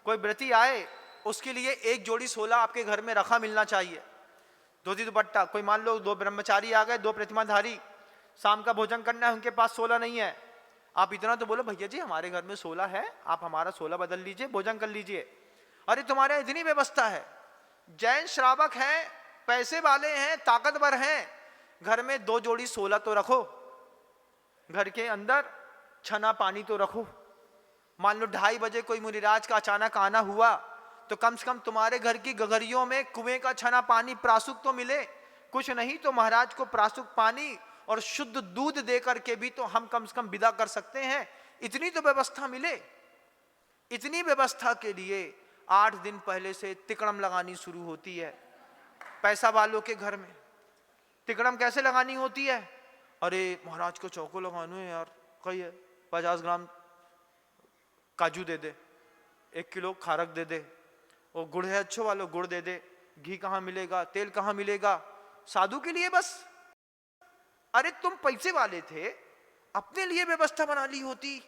कोई व्रती आए, उसके लिए एक जोड़ी 16 आपके घर में रखा मिलना चाहिए, धोती दुपट्टा। कोई मान लो 2 ब्रह्मचारी आ गए, 2 प्रतिमाधारी, शाम का भोजन करना है, उनके पास 16 नहीं है। आप इतना तो बोलो भैया जी हमारे घर में 16 है, आप हमारा 16 बदल लीजिए, भोजन कर लीजिए। अरे तुम्हारे इतनी व्यवस्था है, जैन श्रावक हैं, पैसे वाले हैं, ताकतवर हैं, घर में 2 जोड़ी 16 तो रखो, घर के अंदर छना पानी तो रखो। मान लो 2:30 बजे कोई मुनिराज का अचानक आना हुआ तो कम से कम तुम्हारे घर की गगरियों में कुएं का छना पानी प्रासुक तो मिले, कुछ नहीं तो महाराज को प्रासुक पानी और शुद्ध दूध दे करके भी तो हम कम से कम विदा कर सकते हैं, इतनी तो व्यवस्था मिले। इतनी व्यवस्था के लिए 8 दिन पहले से तिकड़म लगानी शुरू होती है। पैसा वालों के घर में तिकड़म कैसे लगानी होती है? अरे महाराज को चौको लगाना है यार, कही 50 ग्राम काजू दे दे, 1 किलो खारक दे दे, और गुड़ है अच्छो वालों गुड़ दे दे, घी कहाँ मिलेगा, तेल कहाँ मिलेगा, साधु के लिए बस। अरे तुम पैसे वाले थे, अपने लिए व्यवस्था बना ली होती।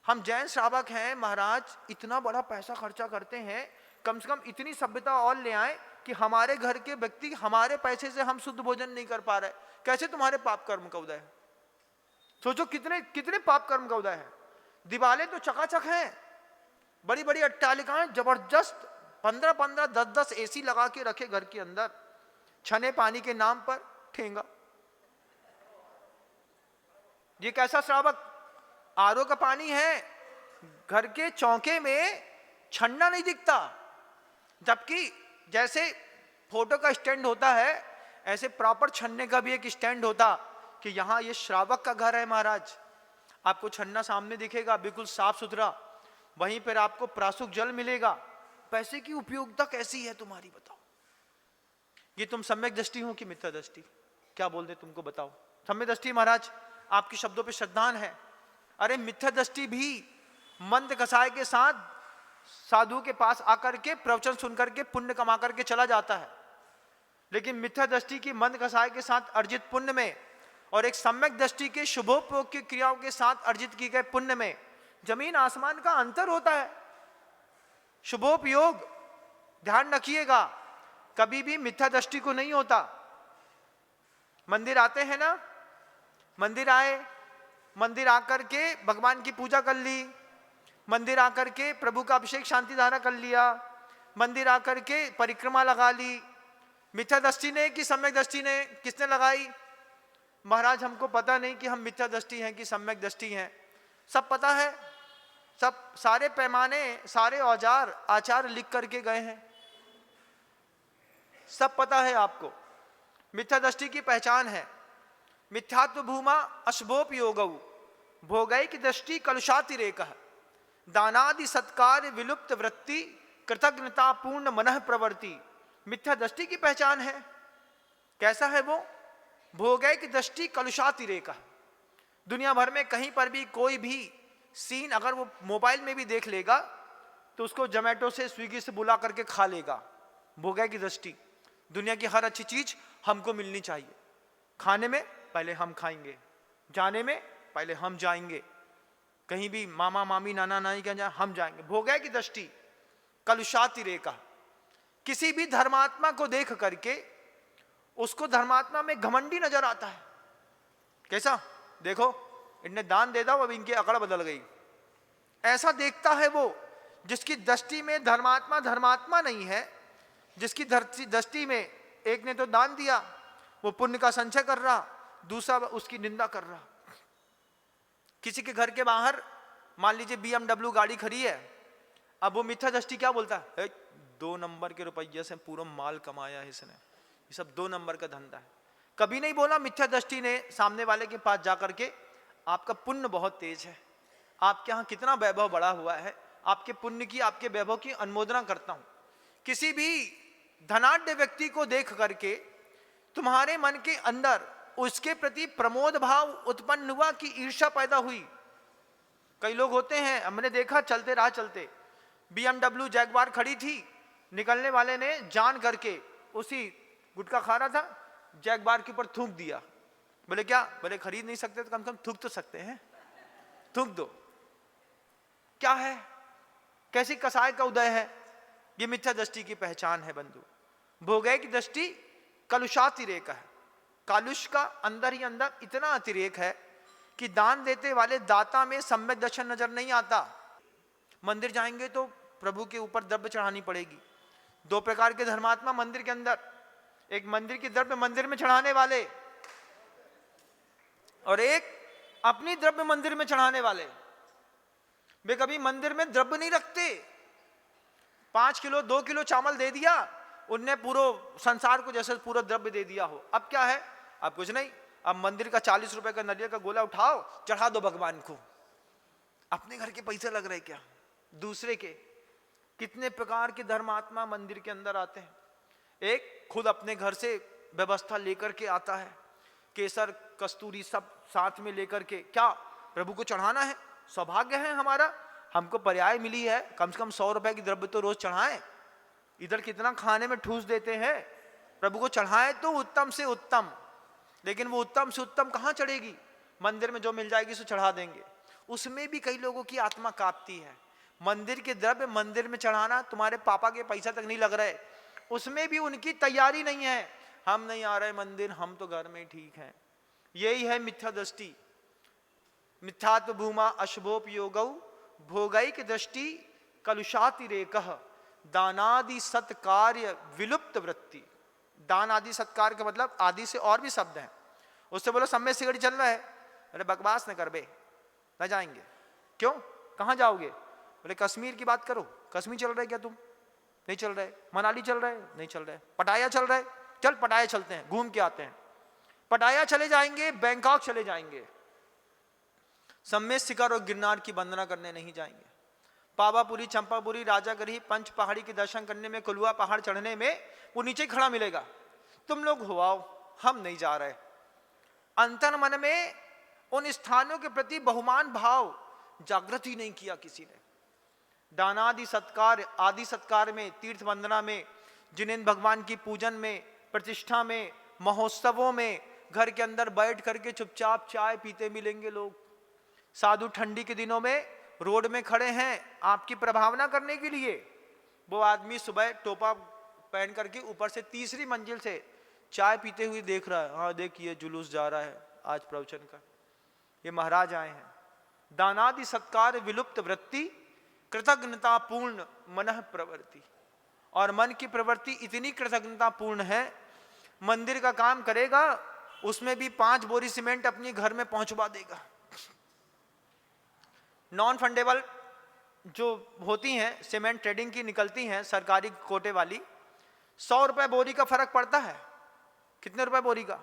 हम जैन श्रावक हैं महाराज, इतना बड़ा पैसा खर्चा करते हैं, कम से कम इतनी सभ्यता और ले आए कि हमारे घर के व्यक्ति हमारे पैसे से हम शुद्ध भोजन नहीं कर पा रहे, कैसे तुम्हारे पाप कर्म का उदय है? सोचो कितने कितने पाप कर्म का उदय है। दिवाले तो चकाचक हैं, बड़ी बड़ी अट्टालिकाएं जबरदस्त, 15-15 10-10 एसी लगा के रखे घर के अंदर, छने पानी के नाम पर ठेंगा। ये कैसा श्रावक? आरओ का पानी है, घर के चौके में छन्ना नहीं दिखता, जबकि जैसे फोटो का स्टैंड होता है ऐसे प्रॉपर छन्ने का भी एक स्टैंड होता कि यहां ये श्रावक का घर है महाराज। आपको छन्ना सामने दिखेगा बिल्कुल साफ सुथरा, वहीं पर आपको प्रासुक जल मिलेगा। पैसे की उपयोगिता कैसी है तुम्हारी, बताओ। ये तुम सम्यक दृष्टि हो कि मिथ्या दृष्टि? क्या बोल दे तुमको, बताओ। सम्यक दृष्टि महाराज, आपके शब्दों पे श्रद्धान है। अरे मिथ्या दृष्टि भी मंद कसाय के साथ साधु के पास आकर के प्रवचन सुनकर के पुण्य कमा करके चला जाता है, लेकिन मिथ्या दृष्टि की मंद कसाय के साथ अर्जित पुण्य में और एक सम्यक दृष्टि के शुभोपयोग की क्रियाओं के साथ अर्जित की गए पुण्य में जमीन आसमान का अंतर होता है। शुभोपयोग ध्यान रखिएगा, कभी भी मिथ्या दृष्टि को नहीं होता। मंदिर आते हैं ना, मंदिर आए, मंदिर आकर के भगवान की पूजा कर ली, मंदिर आकर के प्रभु का अभिषेक शांति धारा कर लिया, मंदिर आकर के परिक्रमा लगा ली। मिथ्या दृष्टि ने कि सम्यक दृष्टि ने, किसने लगाई? महाराज हमको पता नहीं कि हम मिथ्या दृष्टि हैं कि सम्यक दृष्टि हैं, सब पता है, सब सारे पैमाने सारे औजार आचार लिख करके गए हैं, सब पता है आपको। मिथ्या दृष्टि की पहचान है मिथ्यात्व भूमा अशुभोपयोगौ भोगैक दृष्टि कलुषातिरेकः दानादि सत्कार विलुप्त वृत्ति कृतज्ञता पूर्ण मनः प्रवृत्ति। मिथ्या दृष्टि की पहचान है, कैसा है वो? भोगैक दृष्टि कलुषातिरेकः। दुनिया भर में कहीं पर भी कोई भी सीन अगर वो मोबाइल में भी देख लेगा तो उसको जोमेटो से स्विगी से बुला करके खा लेगा। भोगैक दृष्टि, दुनिया की हर अच्छी चीज हमको मिलनी चाहिए, खाने में पहले हम खाएंगे, जाने में पहले हम जाएंगे, कहीं भी मामा मामी नाना नानी कह जाए हम जाएंगे। भोगै की दृष्टि कलुषातिरेका। किसी भी धर्मात्मा को देख करके उसको धर्मात्मा में घमंडी नजर आता है। कैसा? देखो इनने दान दे दो, अब इनकी अकड़ बदल गई, ऐसा देखता है वो। जिसकी दृष्टि में धर्मात्मा धर्मात्मा नहीं है, जिसकी दृष्टि में एक ने तो दान दिया, वो पुण्य का संचय कर रहा, दूसरा उसकी निंदा कर रहा। किसी के घर के बाहर मान लीजिए BMW गाड़ी खड़ी है, अब वो मिथ्या दृष्टि क्या बोलता है, 2 नंबर के रुपये से पूरा माल कमाया है इसने, ये सब 2 नंबर का धंधा है। कभी नहीं बोला मिथ्या दृष्टि ने सामने वाले के पास जाकर के, आपका पुण्य बहुत तेज है, आपके यहाँ कितना वैभव बढ़ा हुआ है, आपके पुण्य की, आपके वैभव की अनुमोदना करता हूं। किसी भी धनाढ्य व्यक्ति को देख करके तुम्हारे मन के अंदर उसके प्रति प्रमोद भाव उत्पन्न हुआ कि ईर्ष्या पैदा हुई। कई लोग होते हैं, हमने देखा चलते राह चलते BMW जैगवार खड़ी थी, निकलने वाले ने जान करके उसी गुटखा खा रहा था, जैगवार के ऊपर थूक दिया। बोले क्या? बोले खरीद नहीं सकते तो कम से कम थूक तो सकते हैं, थूक दो। क्या है? कैसी कसाय का उदय है? ये मिथ्या दृष्टि की पहचान है बंधु। भोगै की दृष्टि कलुषातिरेक है। कालुष का अंदर ही अंदर इतना अतिरेक है कि दान देते वाले दाता में सम्यक दर्शन नजर नहीं आता। मंदिर जाएंगे तो प्रभु के ऊपर द्रव्य चढ़ानी पड़ेगी। 2 प्रकार के धर्मात्मा मंदिर के अंदर, एक मंदिर की द्रव्य मंदिर में चढ़ाने वाले और एक अपनी द्रव्य मंदिर में चढ़ाने वाले। वे कभी मंदिर में द्रव्य नहीं रखते। 5 किलो 2 किलो चावल दे दिया उनने, पूरा संसार को जैसे पूरा द्रव्य दे दिया हो। अब क्या है? अब कुछ नहीं, अब मंदिर का 40 रुपए का नरियल का गोला उठाओ, चढ़ा दो भगवान को। अपने घर के पैसे लग रहे क्या, दूसरे के। कितने प्रकार के धर्मात्मा मंदिर के अंदर आते हैं। एक खुद अपने घर से व्यवस्था लेकर के आता है, केसर कस्तूरी सब साथ में लेकर के, क्या प्रभु को चढ़ाना है। सौभाग्य है हमारा, हमको पर्याय मिली है, कम से कम 100 रुपए की द्रव्य तो रोज चढ़ाएं। इधर कितना खाने में ठूस देते हैं, प्रभु को चढ़ाएं तो उत्तम से उत्तम। लेकिन वो उत्तम से उत्तम कहाँ चढ़ेगी? मंदिर में जो मिल जाएगी सो चढ़ा देंगे। उसमें भी कई लोगों की आत्मा कांपती है। मंदिर के द्रव्य मंदिर में चढ़ाना, तुम्हारे पापा के पैसा तक नहीं लग रहे, उसमें भी उनकी तैयारी नहीं है। हम नहीं आ रहे मंदिर, हम तो घर में ठीक हैं। यही है मिथ्या दृष्टि। मिथ्यात्व भूमा अशुभोपयोगौ भोगैक दृष्टि कलुषातिरेकः दानादि सत्कार्य विलुप्त वृत्ति। दान आदि सत्कार का मतलब आदि से और भी शब्द हैं। उससे बोलो सम्मेद सिगड़ी चल रहा है, अरे बकवास न कर बे, न जाएंगे। क्यों? कहाँ जाओगे? बोले कश्मीर की बात करो। कश्मीर चल रहे क्या तुम? नहीं चल रहे। मनाली चल रहे? नहीं चल रहे। पटाया चल रहे? चल पटाया चलते हैं, घूम के आते हैं। पटाया चले जाएंगे, बैंकॉक चले जाएंगे, सम्मेद शिखर और गिरनार की वंदना करने नहीं जाएंगे। पावापुरी, चंपापुरी, राजागढ़ी, पंच पहाड़ी के दर्शन करने में, कुलवा पहाड़ चढ़ने में वो नीचे खड़ा मिलेगा। तुम लोग हो आओ, हम नहीं जा रहे। अंतर मन में उन स्थानों के प्रति बहुमान भाव जागृत ही नहीं किया किसी ने। दानादि सत्कार, आदि सत्कार में, तीर्थ वंदना में, जिन्हें भगवान की पूजन में, प्रतिष्ठा में, महोत्सवों में घर के अंदर बैठ करके चुपचाप चाय पीते मिलेंगे लोग। साधु ठंडी के दिनों में रोड में खड़े हैं आपकी प्रभावना करने के लिए। वो आदमी सुबह टोपा पहन करके ऊपर से 3री मंजिल से चाय पीते हुए देख रहा है, हाँ देखिए जुलूस जा रहा है आज प्रवचन का, ये महाराज आए हैं। दानादि सत्कार विलुप्त वृत्ति कृतज्ञता पूर्ण मन प्रवृत्ति। और मन की प्रवृत्ति इतनी कृतज्ञता पूर्ण है, मंदिर का काम करेगा उसमें भी 5 बोरी सीमेंट अपने घर में पहुंचवा देगा। नॉन फंडेबल जो होती हैं सीमेंट ट्रेडिंग की निकलती हैं सरकारी कोटे वाली, 100 रुपए बोरी का फर्क पड़ता है। कितने रुपए बोरी का?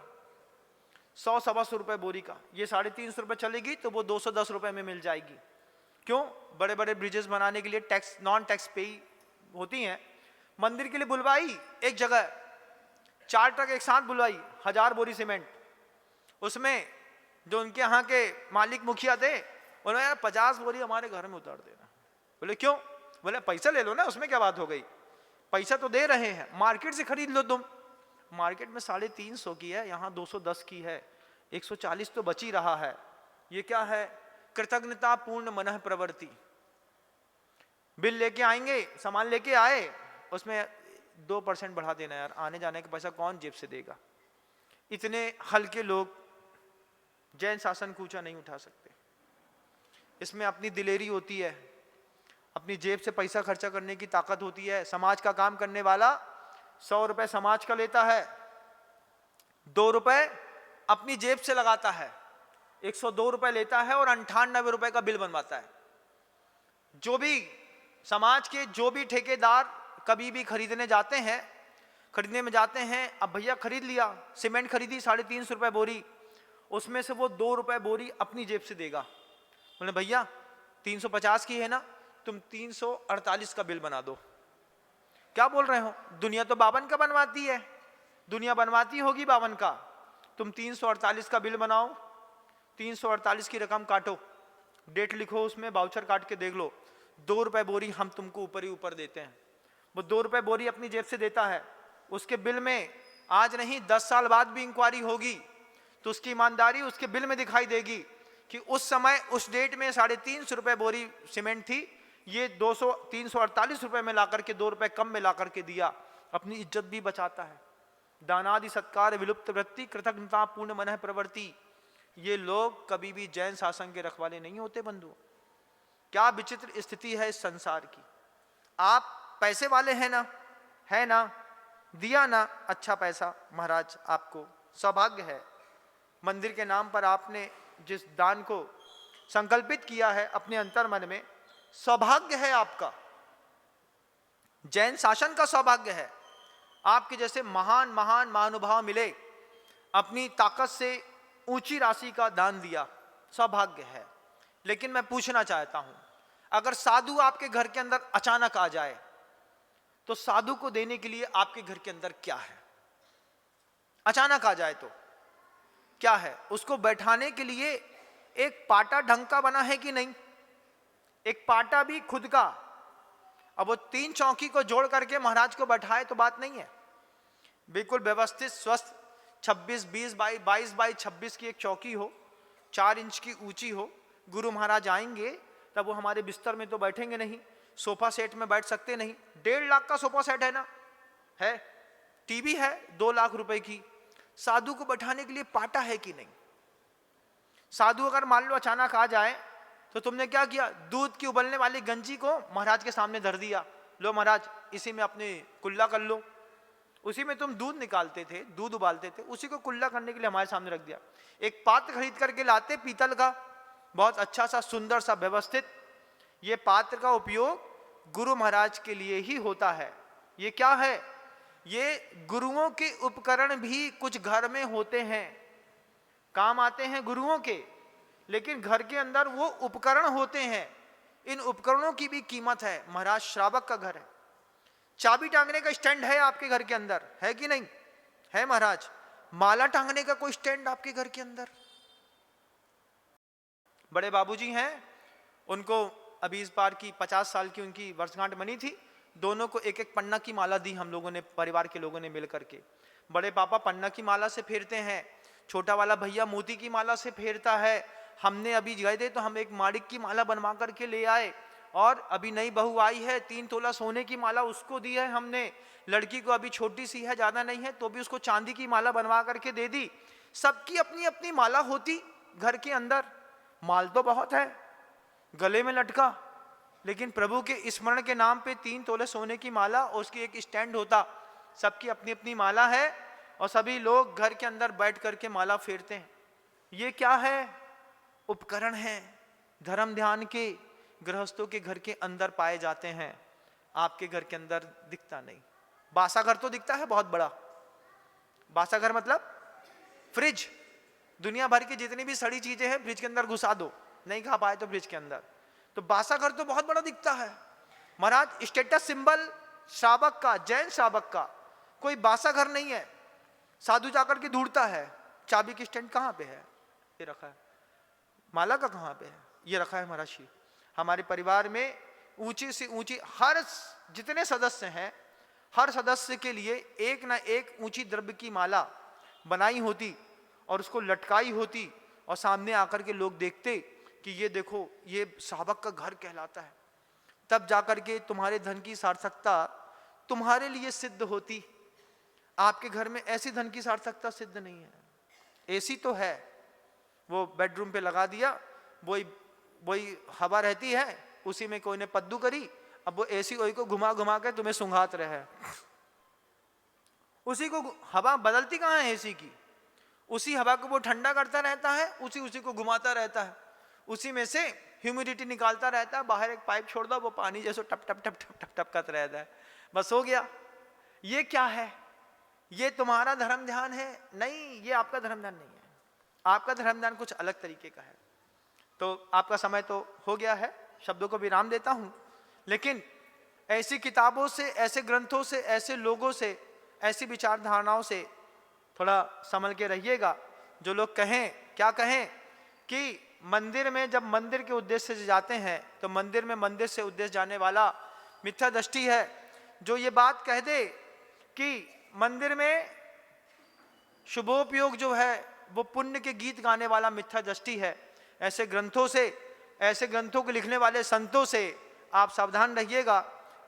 100 सवा 100 रुपए बोरी का। ये 350 रुपए चलेगी तो वो 210 रुपए में मिल जाएगी। क्यों? बड़े बड़े ब्रिजेस बनाने के लिए टैक्स, नॉन टैक्स पे होती हैं। मंदिर के लिए बुलवाई एक जगह, 4 ट्रक एक साथ बुलवाई, 1000 बोरी सीमेंट। उसमें जो उनके यहाँ के मालिक मुखिया थे, उन्होंने यार 50 बोरी हमारे घर में उतार देना। बोले क्यों? बोले पैसा ले लो ना, उसमें क्या बात हो गई, पैसा तो दे रहे हैं, मार्केट से खरीद लो तुम। मार्केट में 350 की है, यहाँ 210 की है, 140 तो बच ही रहा है। ये क्या है? कृतज्ञता पूर्ण मन प्रवृत्ति। बिल लेके आएंगे, सामान लेके आए, उसमें 2% बढ़ा देना यार, आने जाने का पैसा कौन जेब से देगा। इतने हल्के लोग जैन शासन को ऊंचा नहीं उठा सकते। इसमें अपनी दिलेरी होती है, अपनी जेब से पैसा खर्चा करने की ताकत होती है। समाज का काम करने वाला 100 रुपए समाज का लेता है, 2 रुपए अपनी जेब से लगाता है, 102 रुपए लेता है और 98 रुपए का बिल बनवाता है। जो भी समाज के जो भी ठेकेदार कभी भी खरीदने में जाते हैं, अब भैया खरीद लिया, सीमेंट खरीदी 350 रुपए बोरी, उसमें से वो 2 रुपए बोरी अपनी जेब से देगा। बोले भैया 350 की है ना, तुम 348 का बिल बना दो। क्या बोल रहे हो, दुनिया तो 52 का बनवाती है, दुनिया बनवाती होगी 52 का, तुम 348 का बिल बनाओ, 348 की रकम काटो, डेट लिखो, उसमें बाउचर काट के देख लो, 2 रुपए बोरी हम तुमको ऊपर ही ऊपर देते हैं। वो 2 रुपए बोरी अपनी जेब से देता है, उसके बिल में आज नहीं 10 साल बाद भी इंक्वायरी होगी तो उसकी ईमानदारी उसके बिल में दिखाई देगी कि उस समय उस डेट में 350 रुपए बोरी सीमेंट थी, ये 348 रुपए में लाकर के 2 रुपए कम में लाकर के दिया, अपनी इज्जत भी बचाता है। दानादि सत्कार विलुप्त वृत्ति कृतज्ञता पूर्ण मन प्रवृत्ति, ये लोग कभी भी जैन शासन के रखवाले नहीं होते बंधु। क्या विचित्र स्थिति है इस संसार की। आप पैसे वाले हैं ना, है ना, दिया ना अच्छा पैसा, महाराज आपको सौभाग्य है। मंदिर के नाम पर आपने जिस दान को संकल्पित किया है अपने अंतर मन में, सौभाग्य है आपका, जैन शासन का सौभाग्य है। आपके जैसे महान महान महानुभाव मिले, अपनी ताकत से ऊंची राशि का दान दिया, सौभाग्य है। लेकिन मैं पूछना चाहता हूं, अगर साधु आपके घर के अंदर अचानक आ जाए तो साधु को देने के लिए आपके घर के अंदर क्या है? अचानक आ जाए तो क्या है? उसको बैठाने के लिए एक पाटा ढंग का बना है कि नहीं? एक पाटा भी खुद का। अब वो 3 चौकी को जोड़ करके महाराज को बैठाए तो बात नहीं है। बिल्कुल व्यवस्थित स्वस्थ 26-20 बाई 22 बाई 26 की एक चौकी हो, 4 इंच की ऊंची हो। गुरु महाराज आएंगे तब वो हमारे बिस्तर में तो बैठेंगे नहीं, सोफा सेट में बैठ सकते नहीं। 1.5 लाख का सोफा सेट है ना, है, टीवी है 2 लाख रुपए की। साधु को बैठाने के लिए पाटा है कि नहीं? साधु अगर मान लो अचानक आ जाए तो तुमने क्या किया, दूध की उबलने वाली गंजी को महाराज के सामने धर दिया, लो महाराज इसी में अपने कुल्ला कर लो। उसी में तुम दूध निकालते थे, दूध उबालते थे, उसी को कुल्ला करने के लिए हमारे सामने रख दिया। एक पात्र खरीद करके लाते पीतल का, बहुत अच्छा सा सुंदर सा व्यवस्थित। ये पात्र का उपयोग गुरु महाराज के लिए ही होता है। ये क्या है? ये गुरुओं के उपकरण भी कुछ घर में होते हैं, काम आते हैं गुरुओं के, लेकिन घर के अंदर वो उपकरण होते हैं। इन उपकरणों की भी कीमत है। महाराज श्रावक का घर है, चाबी टांगने का स्टैंड है आपके घर के अंदर, है कि नहीं है? महाराज माला टांगने का कोई स्टैंड आपके घर के अंदर? बड़े बाबूजी हैं, उनको अभी इस बार की 50 साल की उनकी वर्षगांठ बनी थी, दोनों को एक एक पन्ना की माला दी हम लोगों ने, परिवार के लोगों ने मिल करके। बड़े पापा पन्ना की माला से फेरते हैं, छोटा वाला भैया मोती की माला से फेरता है। हमने अभी गए थे तो हम एक माणिक की माला बनवा करके ले आए, और अभी नई बहू आई है 3 तोला सोने की माला उसको दी है हमने। लड़की को अभी छोटी सी है, ज्यादा नहीं है, तो भी उसको चांदी की माला बनवा करके दे दी। सबकी अपनी अपनी माला होती घर के अंदर। माल तो बहुत है गले में लटका, लेकिन प्रभु के स्मरण के नाम पे 3 तोले सोने की माला और उसकी एक स्टैंड होता। सबकी अपनी अपनी माला है और सभी लोग घर के अंदर बैठ करके माला फेरते हैं। ये क्या है? उपकरण हैं, धर्म ध्यान के गृहस्थों के घर के अंदर पाए जाते हैं, आपके घर के अंदर दिखता नहीं। बासा घर तो दिखता है बहुत बड़ा। बासा घर मतलब फ्रिज, दुनिया भर की जितनी भी सड़ी चीजें हैं फ्रिज के अंदर घुसा दो, नहीं खा पाए तो फ्रिज के अंदर। तो बासा घर तो बहुत बड़ा दिखता है। महाराज स्टेटस सिंबल श्रावक का, जैन श्रावक का कोई बासा घर नहीं है। साधु जाकर के ढूंढता है, चाबी की स्टैंड कहाँ पे है? ये रखा है। माला का कहाँ पे है? ये रखा है महाराज जी। हमारे परिवार में ऊंची से ऊंची, हर जितने सदस्य हैं, हर सदस्य के लिए एक ना एक ऊंची द्रव्य की माला बनाई होती और उसको लटकाई होती, और सामने आकर के लोग देखते कि ये देखो ये श्रावक का घर कहलाता है। तब जाकर के तुम्हारे धन की सार्थकता तुम्हारे लिए सिद्ध होती। आपके घर में ऐसी धन की सार्थकता सिद्ध नहीं है। एसी तो है, वो बेडरूम पे लगा दिया, वही हवा रहती है, उसी में कोई ने पद्दू करी, अब वो एसी वही को घुमा घुमा के तुम्हें सुंघात रहे। उसी को हवा बदलती कहाँ है एसी की, उसी हवा को वो ठंडा करता रहता है, उसी को घुमाता रहता है, उसी में से ह्यूमिडिटी निकालता रहता है, बाहर एक पाइप छोड़ दो वो पानी जैसे टप टप टप टप टप टप करता रहता है, बस हो गया। ये क्या है? ये तुम्हारा धर्म ध्यान है? नहीं, ये आपका धर्म ध्यान नहीं है, आपका धर्म ध्यान कुछ अलग तरीके का है। तो आपका समय तो हो गया है, शब्दों को विराम देता हूं, लेकिन ऐसी किताबों से, ऐसे ग्रंथों से, ऐसे लोगों से, ऐसी विचारधारणाओं से थोड़ा संभल के रहिएगा। जो लोग कहें, क्या कहें कि मंदिर में, जब मंदिर के उद्देश्य से जाते हैं तो मंदिर में मंदिर से उद्देश्य जाने वाला मिथ्या दृष्टि है। जो ये बात कह दे कि मंदिर में शुभोपयोग जो है वो पुण्य के गीत गाने वाला मिथ्या दृष्टि है। ऐसे ग्रंथों से, ऐसे ग्रंथों को लिखने वाले संतों से आप सावधान रहिएगा।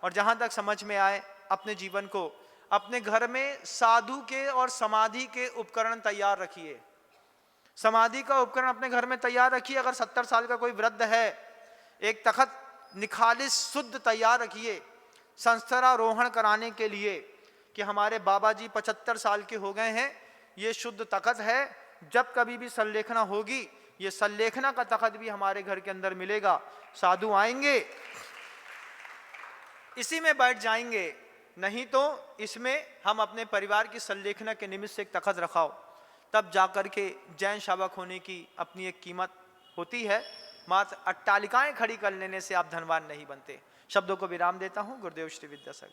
और जहाँ तक समझ में आए अपने जीवन को, अपने घर में साधु के और समाधि के उपकरण तैयार रखिए। समाधि का उपकरण अपने घर में तैयार रखिए। अगर 70 साल का कोई वृद्ध है, एक तखत निखालिस शुद्ध तैयार रखिए संस्थारोहण कराने के लिए कि हमारे बाबा जी 75 साल के हो गए हैं, ये शुद्ध तखत है, जब कभी भी संलेखना होगी ये संलेखना का तखत भी हमारे घर के अंदर मिलेगा। साधु आएंगे इसी में बैठ जाएंगे, नहीं तो इसमें हम अपने परिवार की संलेखना के निमित्त से एक तखत रखाओ, तब जाकर के जैन शावक होने की अपनी एक कीमत होती है। मात्र अट्टालिकाएं खड़ी कर लेने से आप धनवान नहीं बनते। शब्दों को विराम देता हूं। गुरुदेव श्री विद्यासागर।